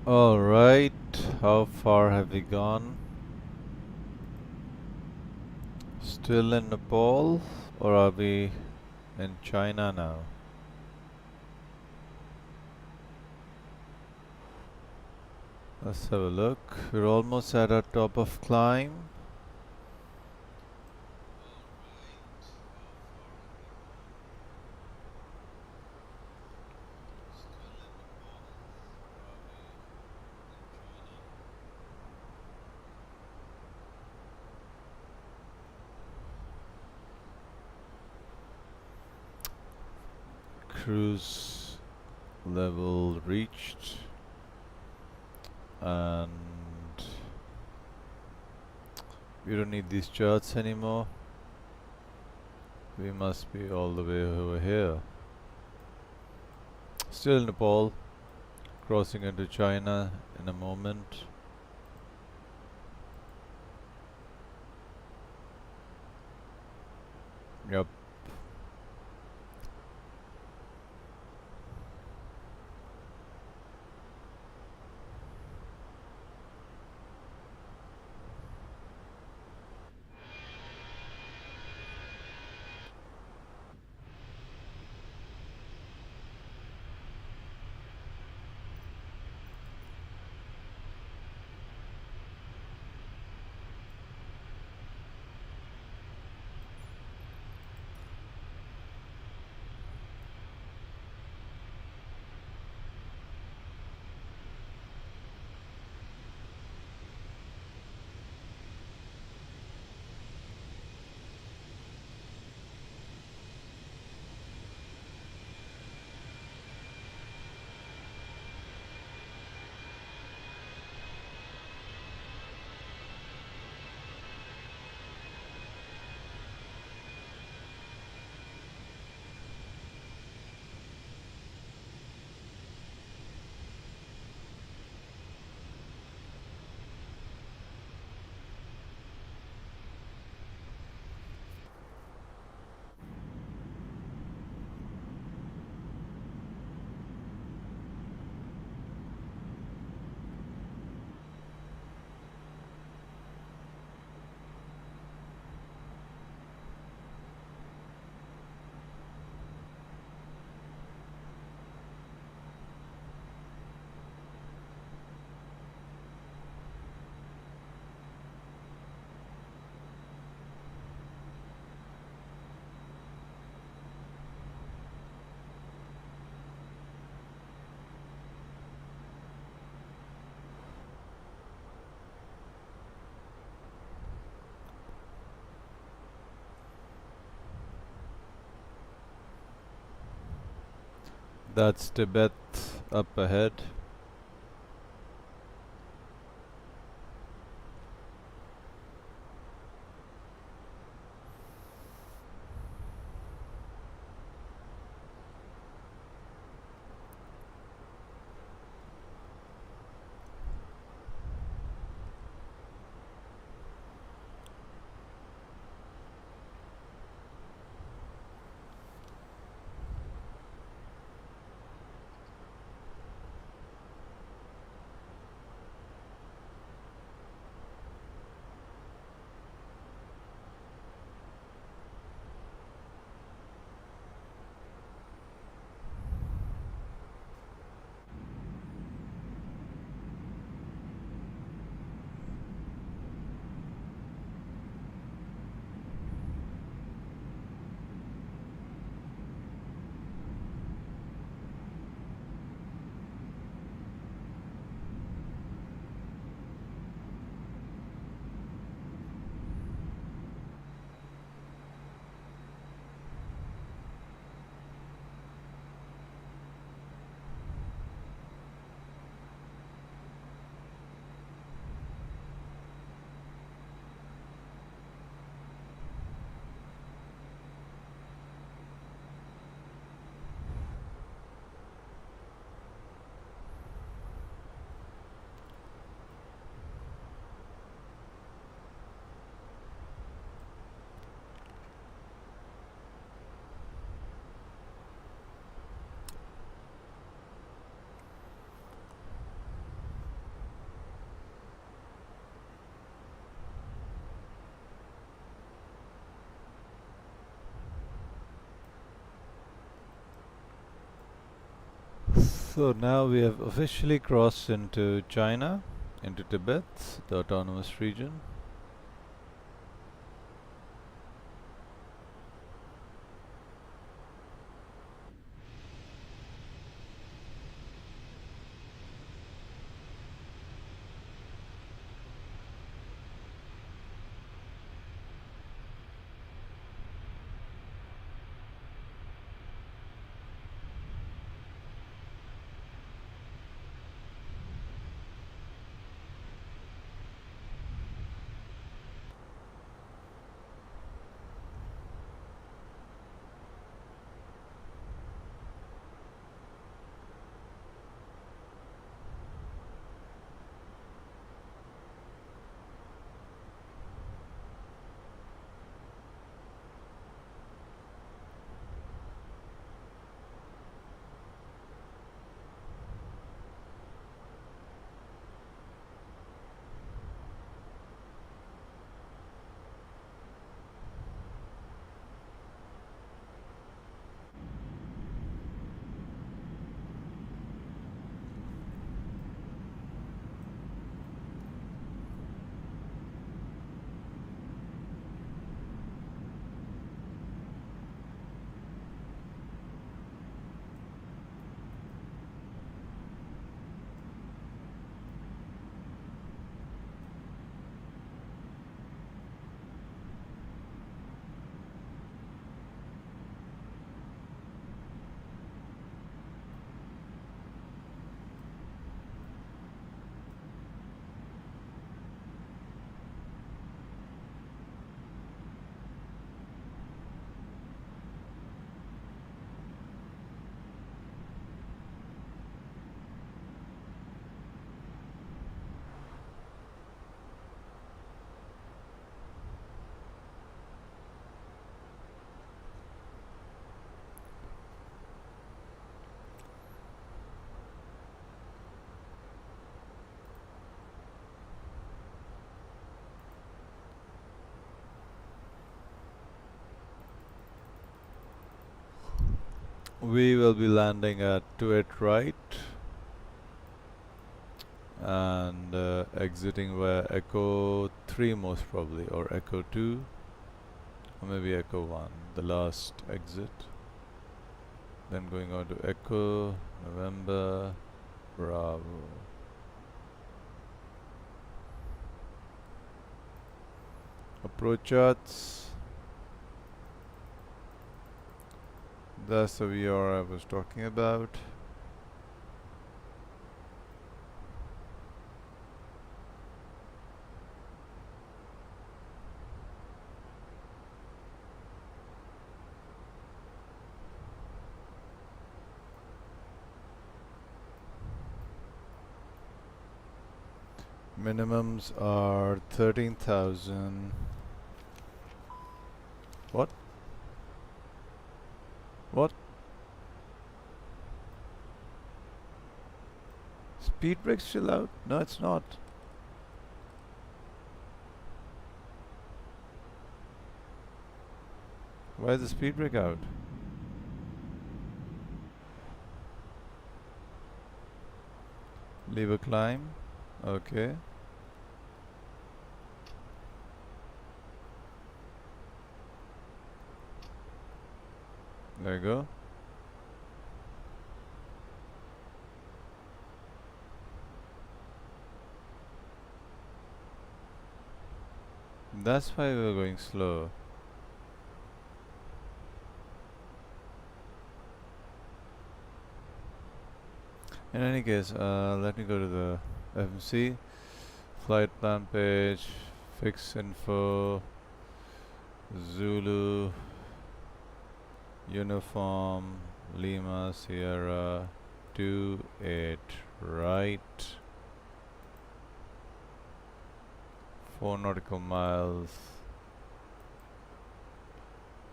Alright, how far have we gone? Still in Nepal, or are we in China now? Let's have a look. We're almost at our top of climb. Cruise level reached, and we don't need these charts anymore. We must be all the way over here. Still Nepal, crossing into China in a moment. Yep. That's Tibet up ahead. So now we have officially crossed into China, into Tibet, the autonomous region. We will be landing at 2 at right and exiting via Echo 3 most probably, or Echo 2, or maybe Echo 1, the last exit. Then going on to Echo, November, Bravo. Approach charts. That's the VR I was talking about. Minimums are 13,000. What? What? Speed brake's still out? No, it's not. Why is the speed brake out? Lever climb. Okay. There you go. That's why we're going slow. In any case, let me go to the FMC flight plan page, fix info, Zulu, uniform, Lima, Sierra, 28 right, 4 nautical miles,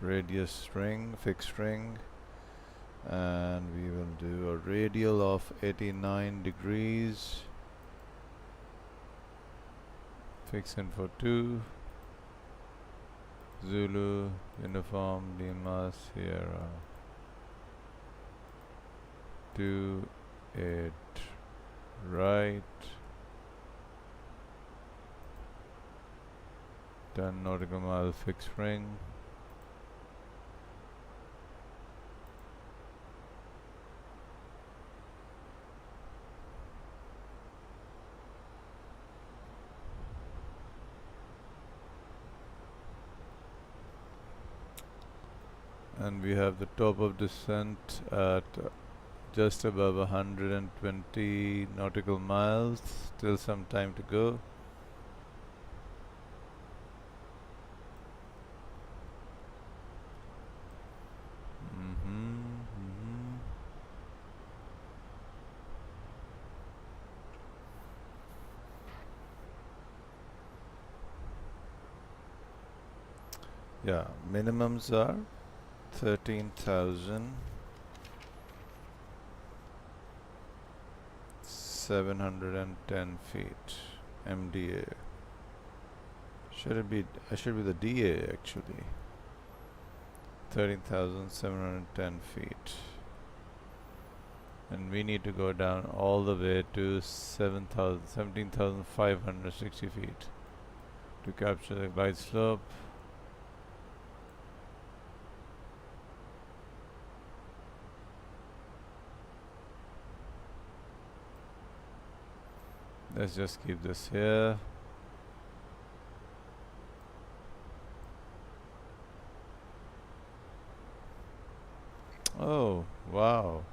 radius string, fixed string, and we will do a radial of 89 degrees. Fix info 2, Zulu, uniform, Lima, Sierra, 2, 8 right, 10 nautical mile fixed ring. And we have the top of descent at just above 120 nautical miles. Still some time to go. Yeah, minimums are 13,710 feet MDA. Should be the DA actually. 13,710 feet. And we need to go down all the way to 17,560 feet to capture the glide slope. Let's just keep this here. Oh, wow.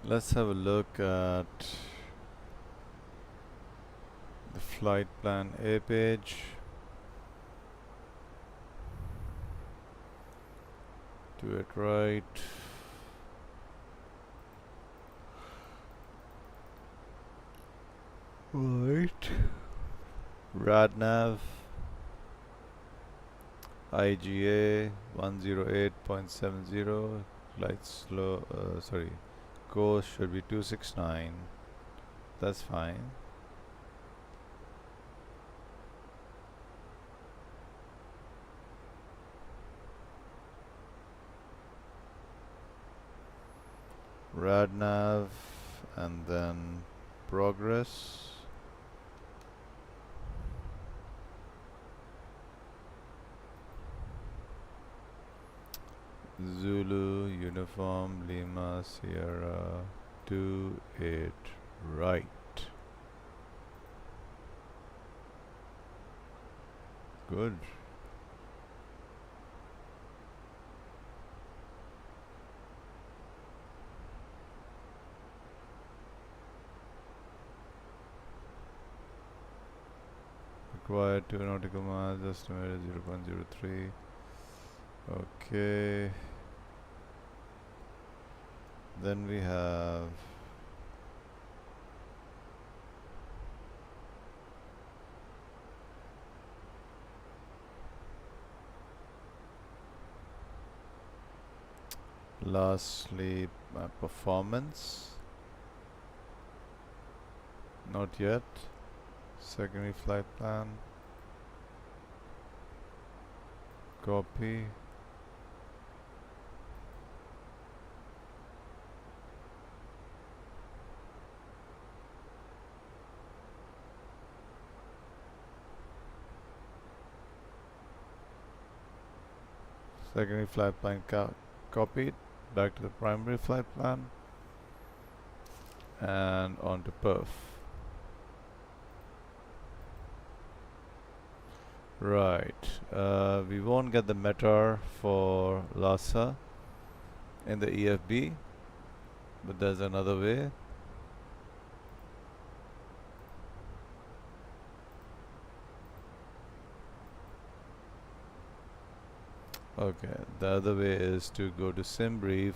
Let's have a look at the flight plan A page. Do it right. Right. Radnav IGA 108.70. Flight slow. Course should be 269. That's fine. Radnav and then progress. Zulu Uniform Lima Sierra 28 right. Good. Required 2 nautical miles, estimated 0.03. Okay. Then we have lastly performance. Not yet. Secondary flight plan. Copy. Secondary flight plan copied. Back to the primary flight plan. and onto Perth. Right, we won't get the METAR for Lhasa in the EFB, but there's another way. Okay, the other way is to go to SimBrief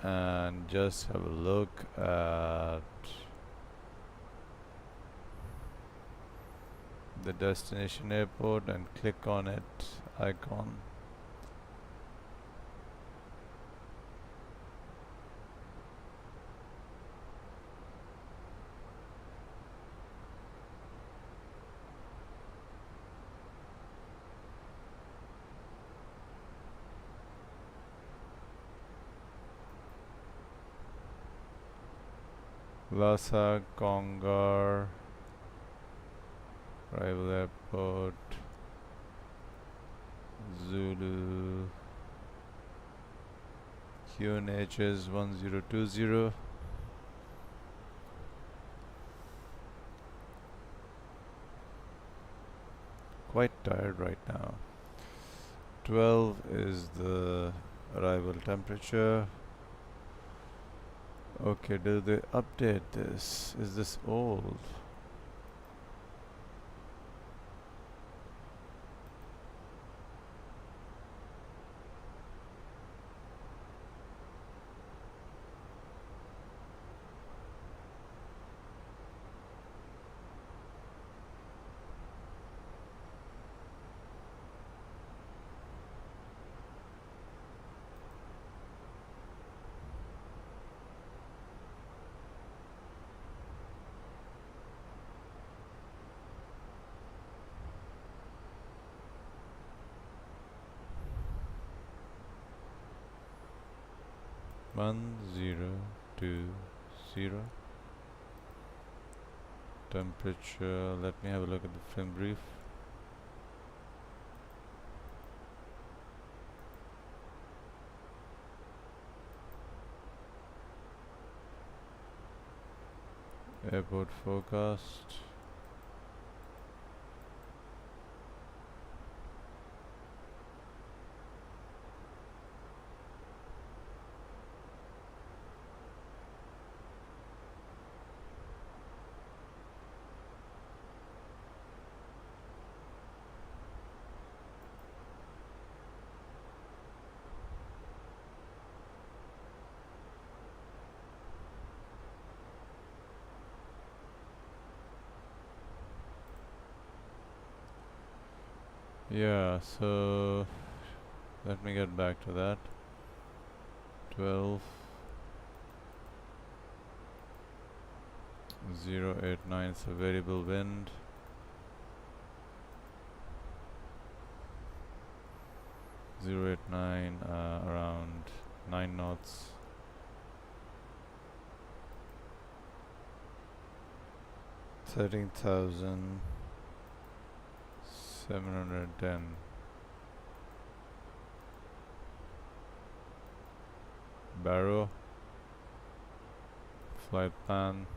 and just have a look at the destination airport and click on it icon. Lhasa Gonggar Arrival Airport, Zulu QNH is 1020. Quite tired right now. 12 is the arrival temperature. Okay, do they update this? Is this old? One zero two zero. Temperature. Let me have a look at the film brief. Airport forecast. Yeah, so let me get back to that. 12 089 is a variable wind. Zero 089 around 9 knots. $13,710. Barrow. Flight plan.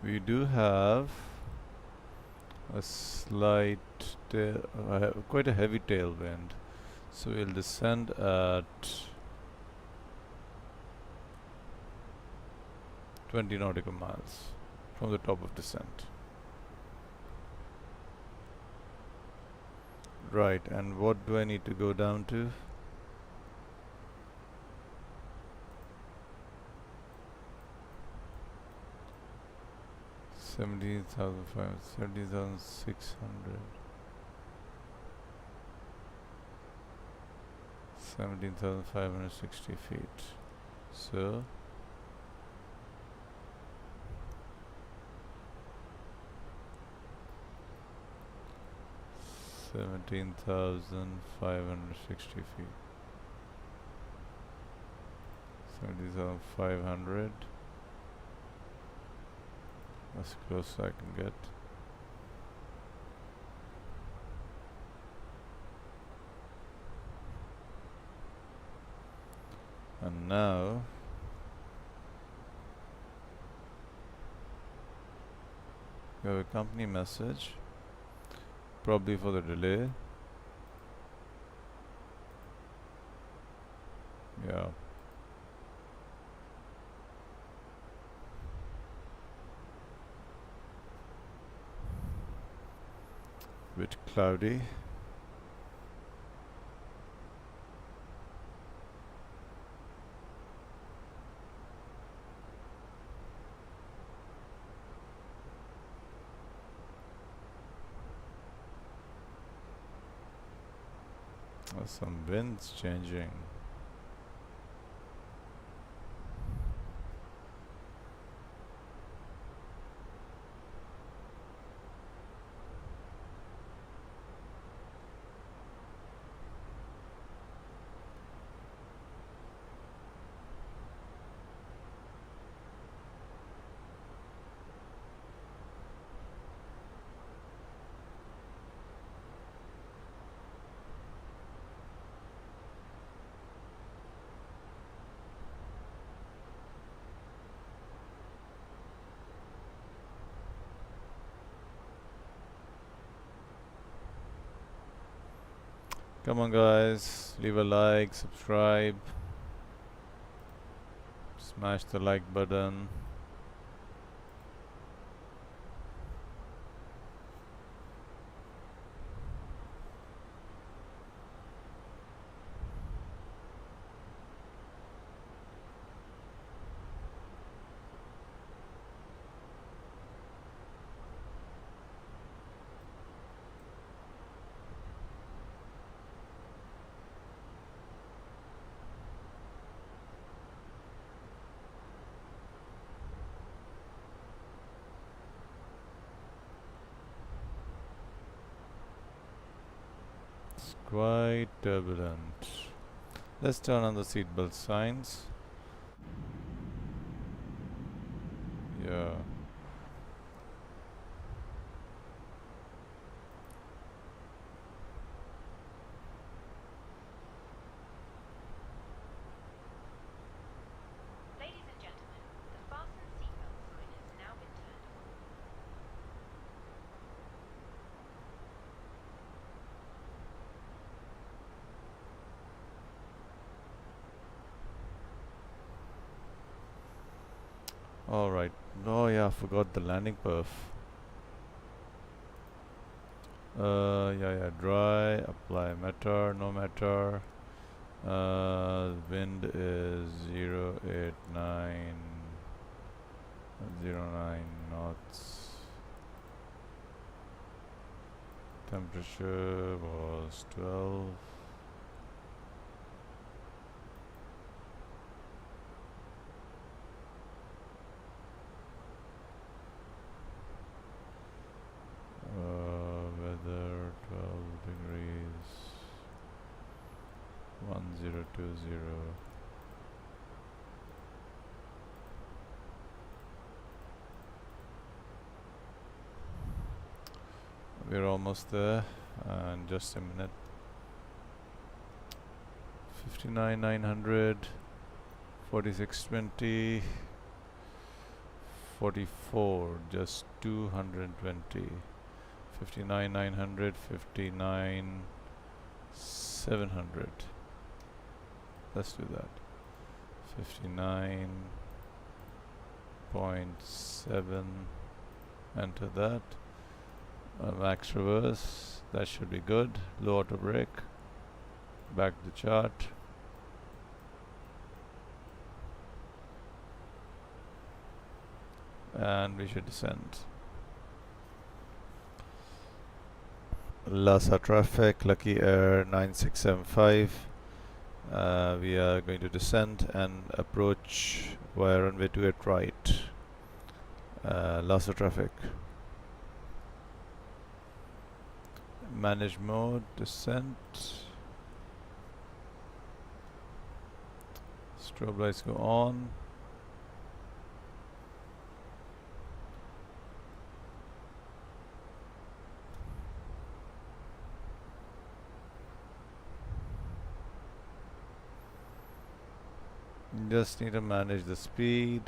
We do have a slight quite a heavy tailwind, so we'll descend at 20 nautical miles from the top of descent. Right, and what do I need to go down to? $17,500, $17,600, 17,560 feet. So 17,560 feet. 17,500. As close as I can get. And now we have a company message, probably for the delay. Yeah. Bit cloudy. Some winds changing. Come on guys, leave a like, subscribe, smash the like button. It's quite turbulent. Let's turn on the seatbelt signs. Yeah. Ladies and gentlemen, the fasten seatbelt sign has now been turned on. Alright. Oh yeah, I forgot the landing perf. Yeah, dry, apply matter, no matter. Wind is 089 knots. Temperature was 12. Weather 12 degrees. 1020. We're almost there, and just a minute. 59,900, 4620, 44, just 220. 59,900, 59,700. Let's do that. 59.7. Enter that. Max reverse, that should be good. Low auto brake, back to the chart. And we should descend. Lhasa traffic, Lucky Air 9675. We are going to descend and approach via runway 28 right. Lhasa traffic. Manage mode, descent. Strobe lights go on. Just need to manage the speed.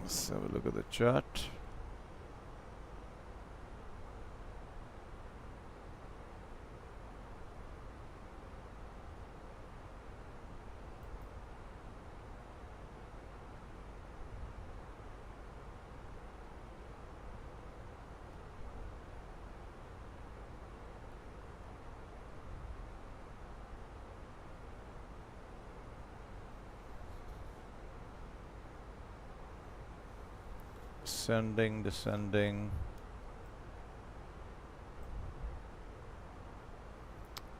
Let's have a look at the chart. Ascending, descending.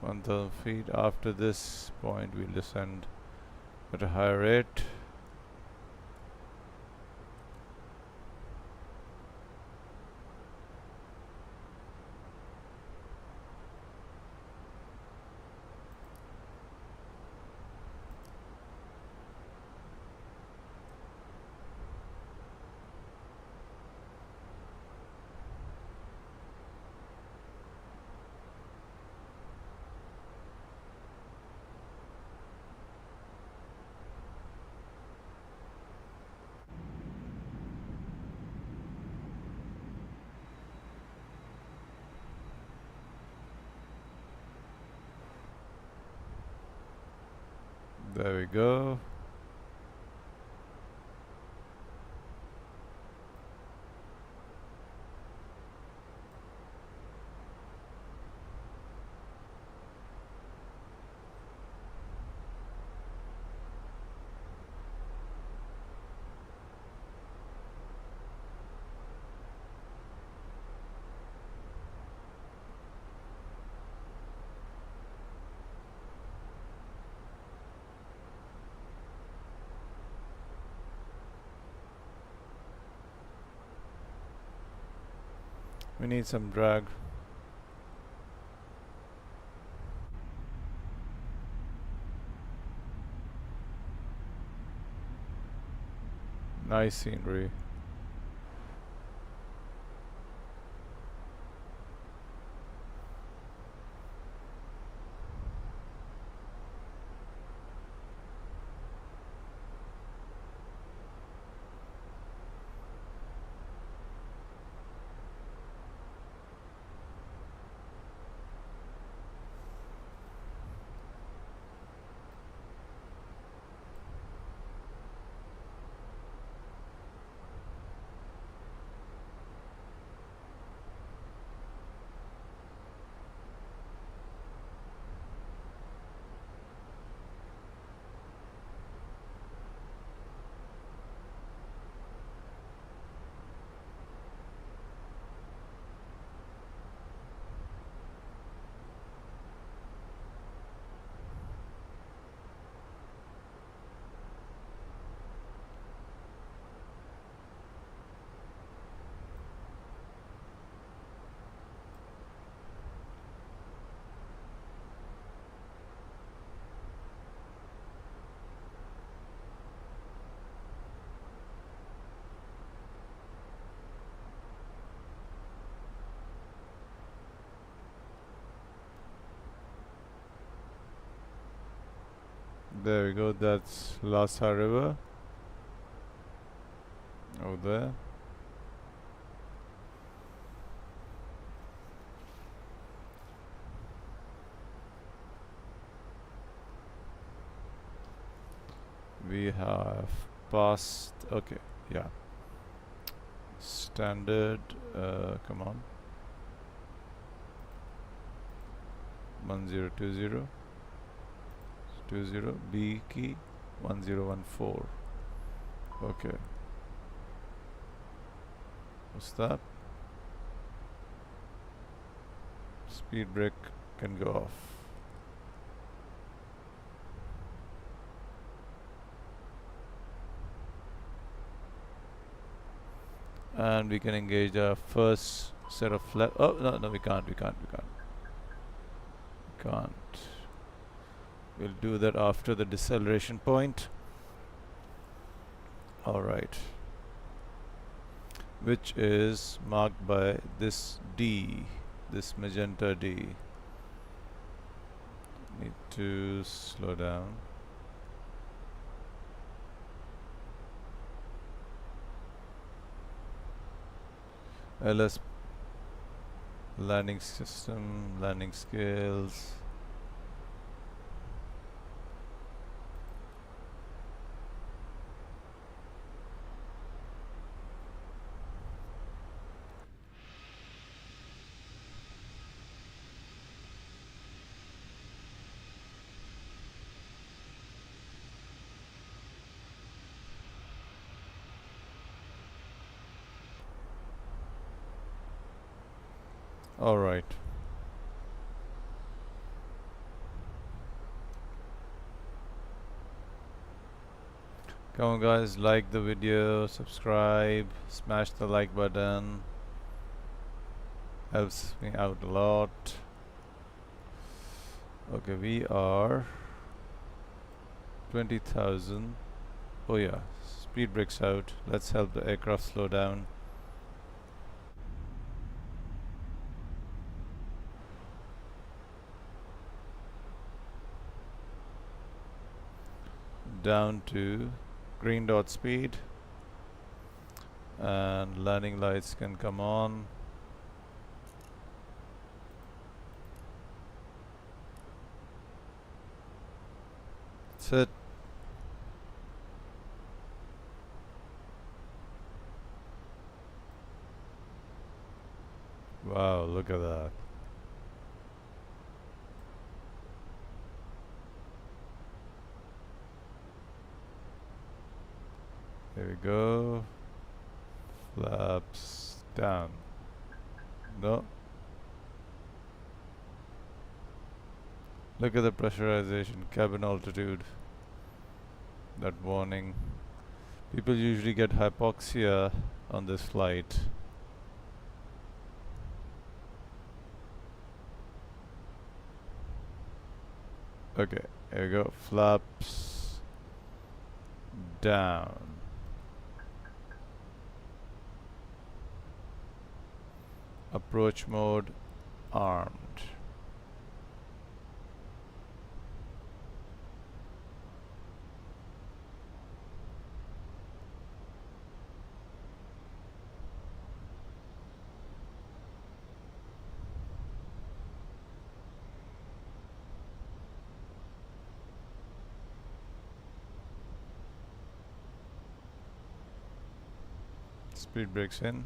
1,000 feet. After this point, we'll descend at a higher rate. There we go. We need some drag. Nice scenery. There we go, that's Lhasa River over there. We have passed, okay, yeah. Standard, come on. 1020 20 B key 1014. Okay. What's that? Speed brake can go off. And we can engage our first set of flat. Oh no, we can't. We'll do that after the deceleration point. Alright. Which is marked by this D, this magenta D. Need to slow down. LS landing system, landing scales. All right. Come on guys, like the video, subscribe, smash the like button. Helps me out a lot. Okay, we are 20,000. Oh yeah, speed brakes out. Let's help the aircraft slow down. Down to green dot speed, and landing lights can come on. That's it. Wow, look at that. There we go. Flaps down. No. Look at the pressurization, cabin altitude. That warning. People usually get hypoxia on this flight. Okay, here we go. Flaps down. Approach mode armed. Speed brakes in.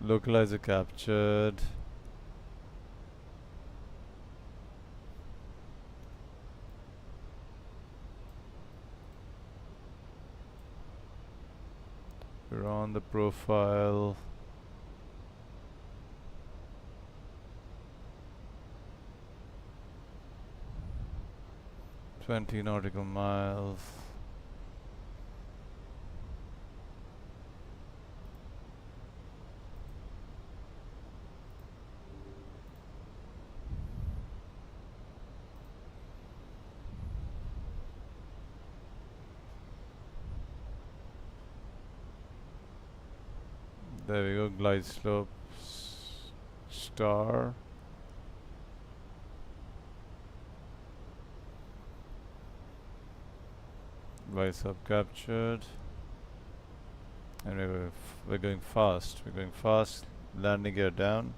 Localizer captured. We're on the profile. "20 nautical miles. There we go, glide slope star. Glide slope captured. And we're going fast. We're going fast. Landing gear down.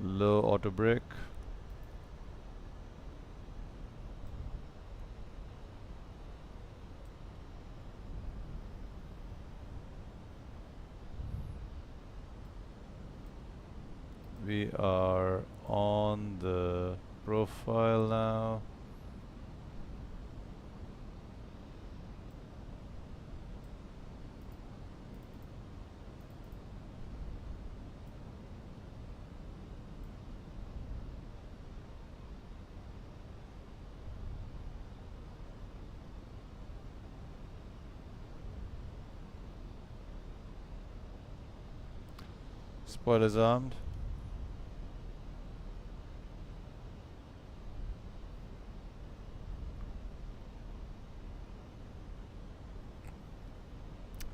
Low auto brake. We are on the profile now. Spoilers armed.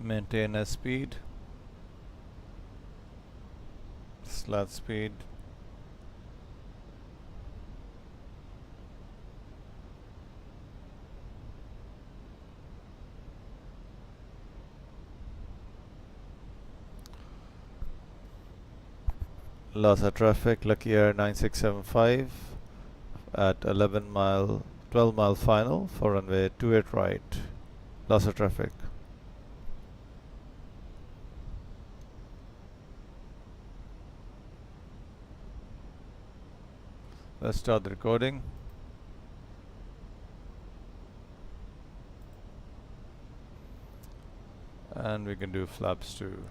Maintain a speed. Slat speed. Lhasa traffic, Lucky Air 9675 at 12 mile final for runway 28 right. Lhasa traffic. Let's start the recording. And we can do flaps too.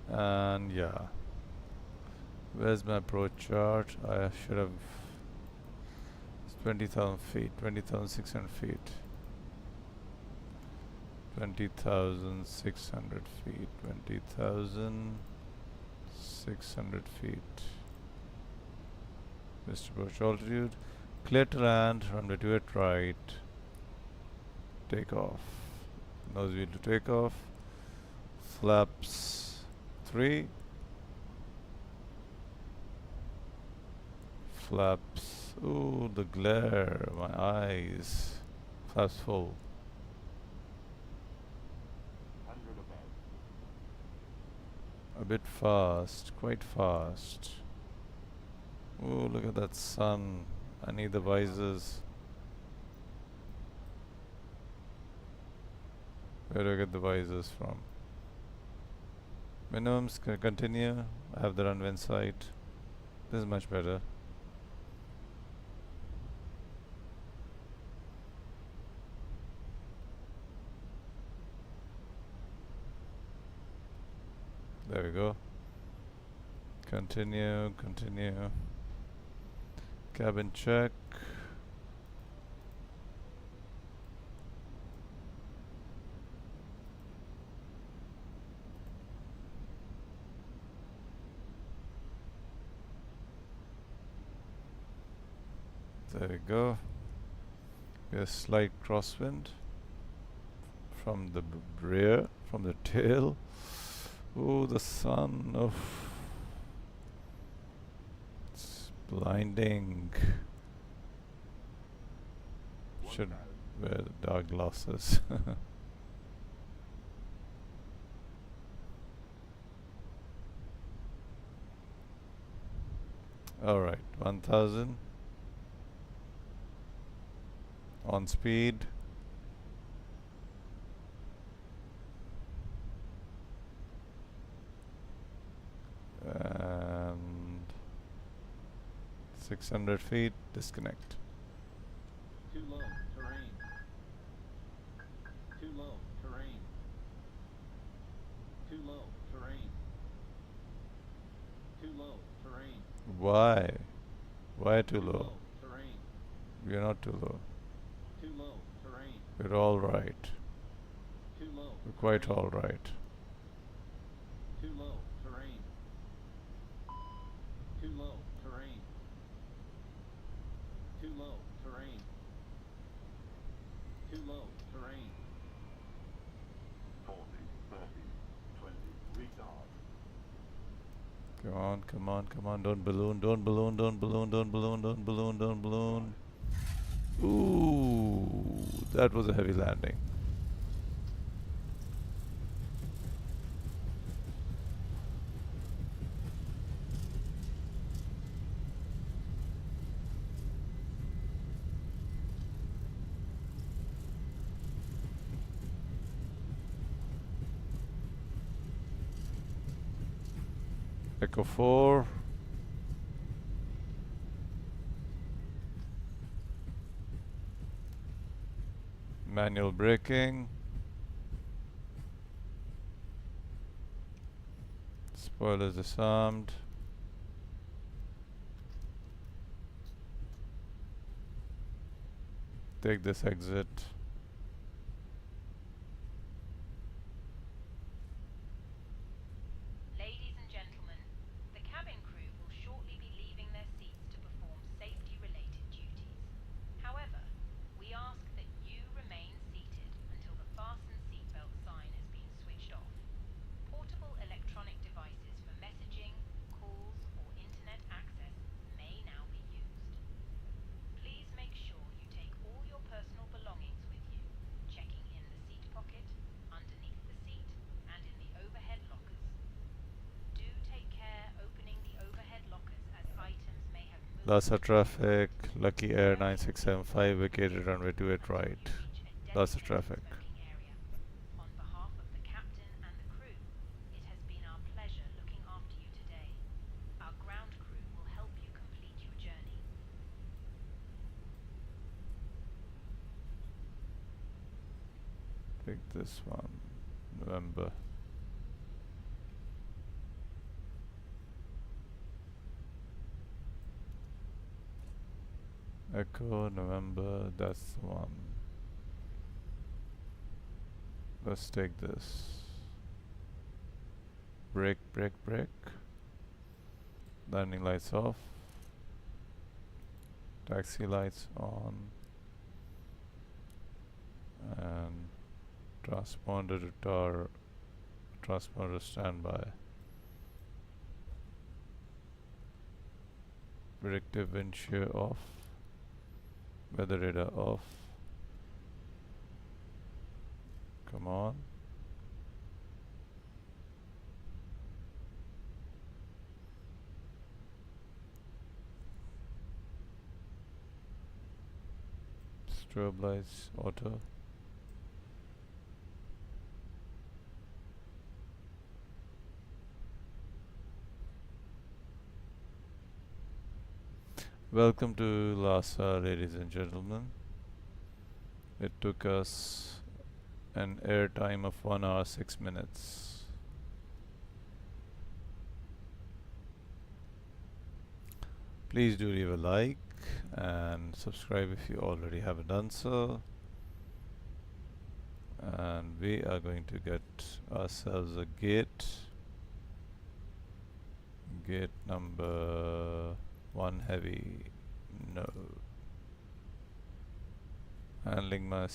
And yeah, where's my approach chart? I should have 20,000 feet, 20,600 feet, 20,600 feet, 20,600 feet. Missed approach altitude. Clear to land, runway 28 right. Take off. Nose wheel to take off. Flaps 3. Flaps. Ooh, the glare. My eyes. Flaps full. 100 above. A bit fast. Quite fast. Ooh, look at that sun. I need the visors. Where do I get the visors from? Minimums can continue. I have the runway in sight. This is much better. There we go. Continue, continue. Cabin check. There we go. We have slight crosswind from the rear, from the tail. Oh, the sun. Oh, it's blinding. Should wear the dark glasses. Alright, 1000 on speed. And 600 feet, disconnect. Too low, terrain. Too low, terrain. Too low, terrain. Too low, terrain. Why? Why too low? Terrain. We are not too low. Too low. Terrain. We're all right. Too low. We're quite terrain. all right. Too low. Terrain. Too low. Terrain. Too low. Terrain. Too low. Terrain. 40, 30, 20. Retard. Come on, come on, come on. Don't balloon, don't balloon, don't balloon, don't balloon, don't balloon, don't balloon. Ooh, that was a heavy landing. Echo 4. Manual braking. Spoilers disarmed. Take this exit. Ladies and gentlemen, the cabin crew will shortly be leaving their seats to perform safety-related duties. However, we ask that you remain seated until the fasten seatbelt sign has been switched off. Portable electronic devices for messaging, calls, or internet access may now be used. Please make sure you take all your personal belongings with you, checking in the seat pocket, underneath the seat, and in the overhead lockers. Do take care opening the overhead lockers as items may have moved. Lhasa traffic. Lucky Air 9675 vacated runway 28 right. Lhasa traffic. On behalf of the captain and the crew, it has been our pleasure looking after you today. Our ground crew will help you complete your journey. Take this one. November. Echo November, that's the one. Let's take this. Brake, brake, brake. Landing lights off. Taxi lights on. And transponder to tower. Transponder standby. Predictive wind shear off. Weather radar off. Come on. Strobe lights auto. Welcome to Lhasa, ladies and gentlemen. It took us an air time of 1 hour 6 minutes. Please do leave a like and subscribe if you already haven't done so. And we are going to get ourselves a gate. Gate number 1 heavy. No. Handling my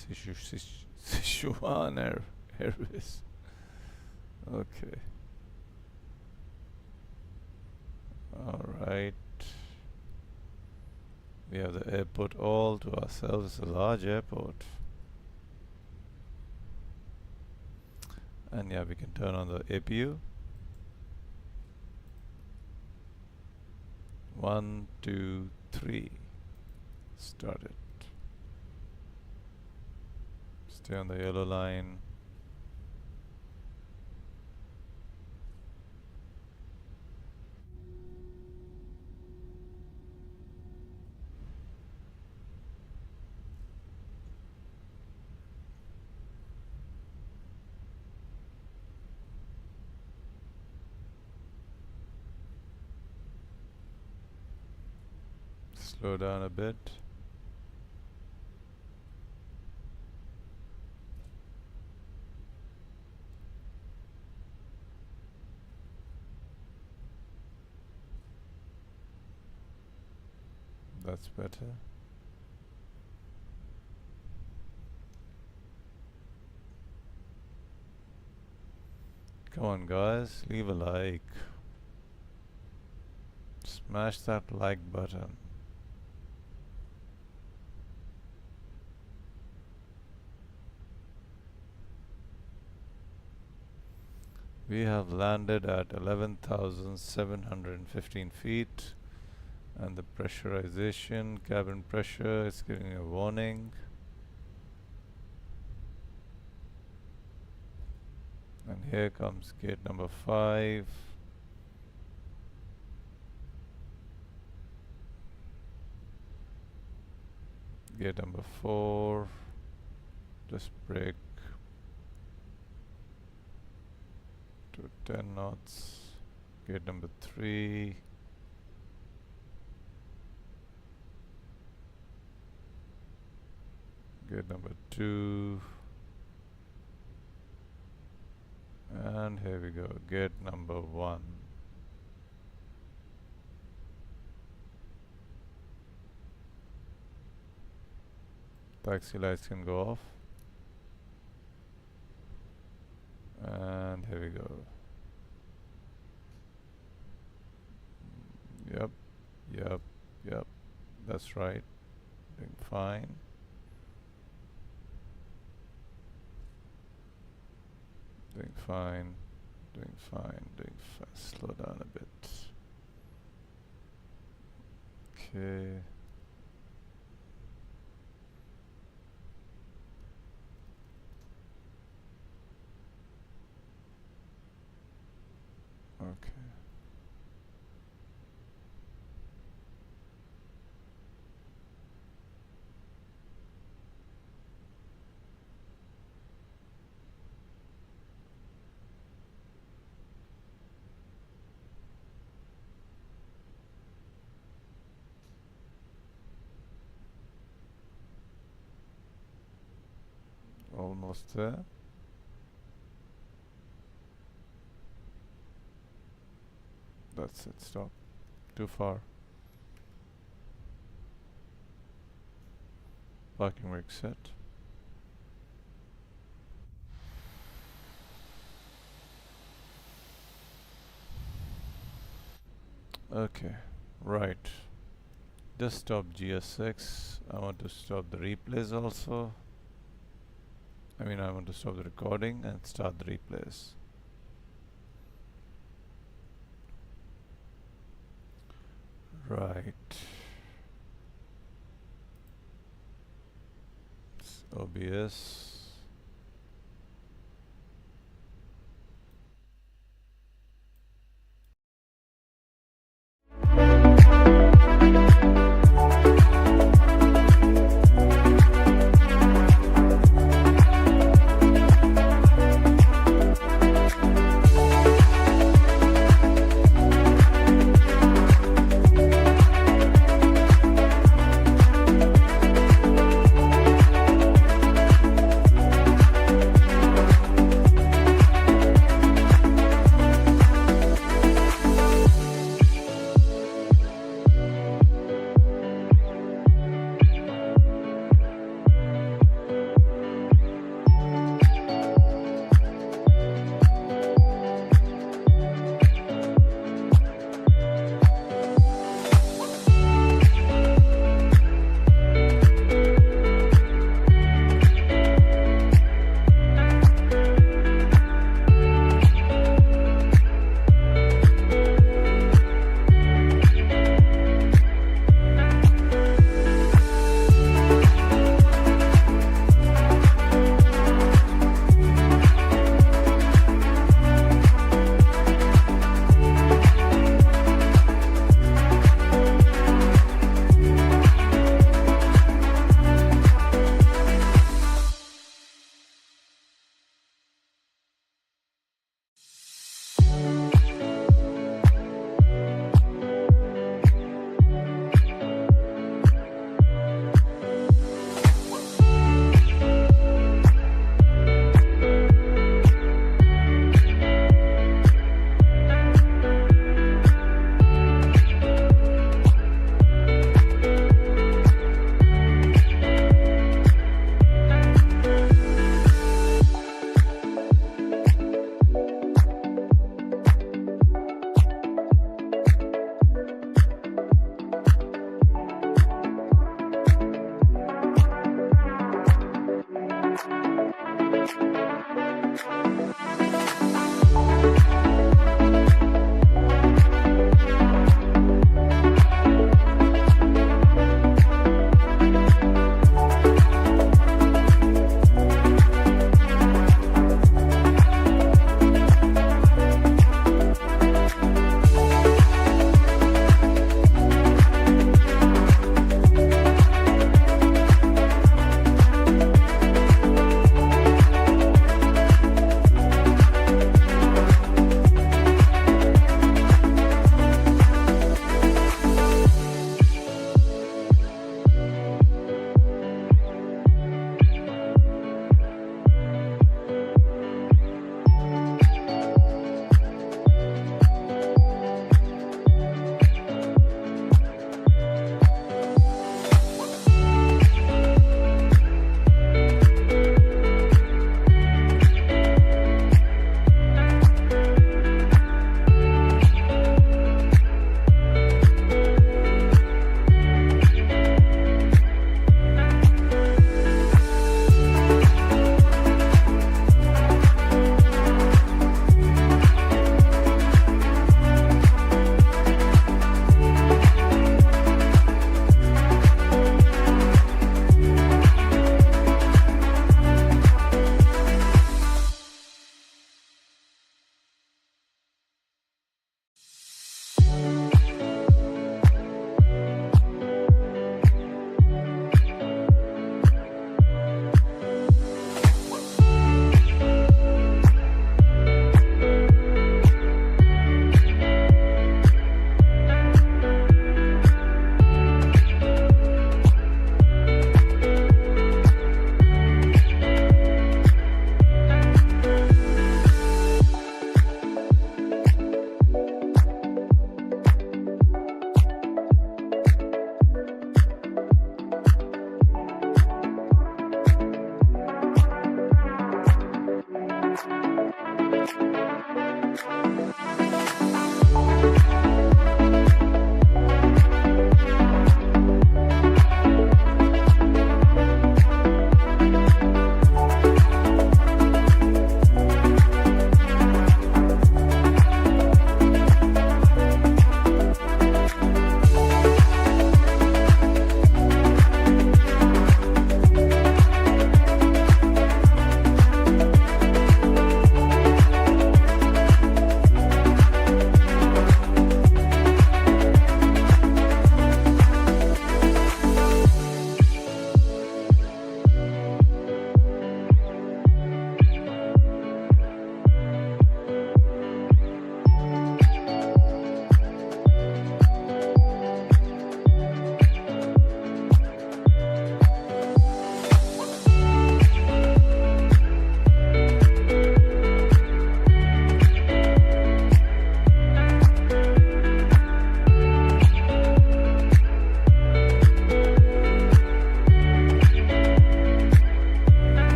Sichuan Airways. Okay. Alright. We have the airport all to ourselves. It's a large airport. And yeah, we can turn on the APU. 1, 2, 3. Start it. Stay on the yellow line. Slow down a bit. That's better. Come on, guys, leave a like. Smash that like button. We have landed at 11,715 feet, and the pressurization, cabin pressure, is giving a warning. And here comes gate number 5. Gate number 4. Just brake to 10 knots. Gate number 3. Gate number 2. And here we go, gate number 1. Taxi lights can go off. And here we go. Yep. That's right. Doing fine. Doing fine. Slow down a bit. Okay. Okay. Almost there. That's it, stop. Too far. Parking brake set. Okay, right. Just stop GS6. I want to stop the replays also. I want to stop the recording and start the replays. Right. It's OBS.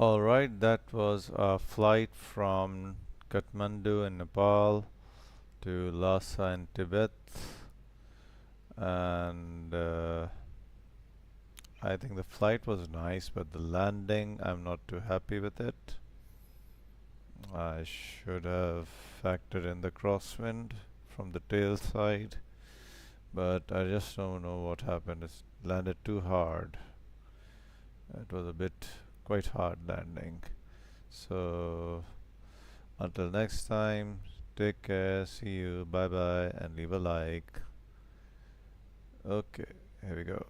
Alright, that was a flight from Kathmandu in Nepal to Lhasa in Tibet, and I think the flight was nice, but the landing, I'm not too happy with it. I should have factored in the crosswind from the tail side, but I just don't know what happened. It landed too hard. It was a bit quite hard landing. So until next time, take care, see you, bye bye, and leave a like. Okay, here we go.